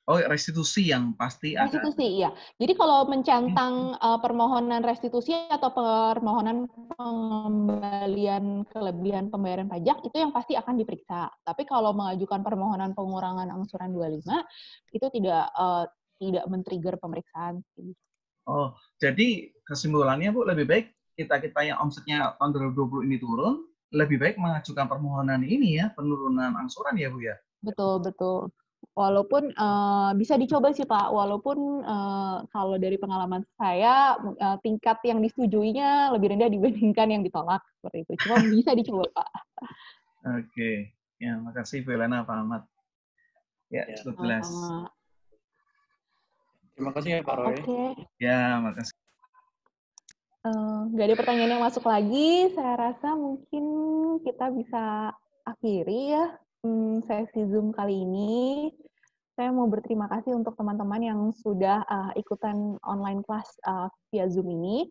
Oh, restitusi yang pasti ada. Restitusi, iya. Jadi kalau mencentang permohonan restitusi atau permohonan pengembalian kelebihan pembayaran pajak, itu yang pasti akan diperiksa. Tapi kalau mengajukan permohonan pengurangan angsuran 25, itu tidak men-trigger pemeriksaan. Oh, jadi kesimpulannya, Bu, lebih baik kita-kita yang omsetnya tahun 2020 ini turun, lebih baik mengajukan permohonan ini ya, penurunan angsuran ya, Bu ya? Betul. Walaupun bisa dicoba sih, Pak. Walaupun kalau dari pengalaman saya, tingkat yang disetujuinya lebih rendah dibandingkan yang ditolak. Seperti itu. Cuma bisa dicoba, Pak. Oke. Ya, makasih Bu Elena, Pak Ahmad. Ya, cukup jelas. Terima kasih ya, Pak Roy. Oke. Ya, makasih. Nggak ada pertanyaan yang masuk lagi. Saya rasa mungkin kita bisa akhiri ya sesi Zoom kali ini. Saya mau berterima kasih untuk teman-teman yang sudah ikutan online class via Zoom ini.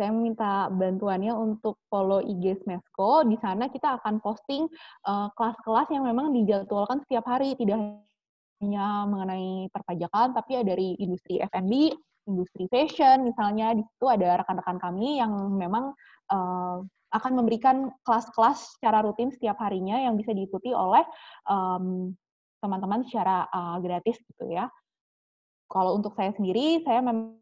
Saya minta bantuannya untuk follow IG Smesco. Di sana kita akan posting kelas-kelas yang memang dijadwalkan setiap hari, tidak hanya mengenai perpajakan, tapi ya dari industri F&B, industri fashion, misalnya di situ ada rekan-rekan kami yang memang akan memberikan kelas-kelas secara rutin setiap harinya yang bisa diikuti oleh teman-teman secara gratis gitu ya. Kalau untuk saya sendiri, saya memang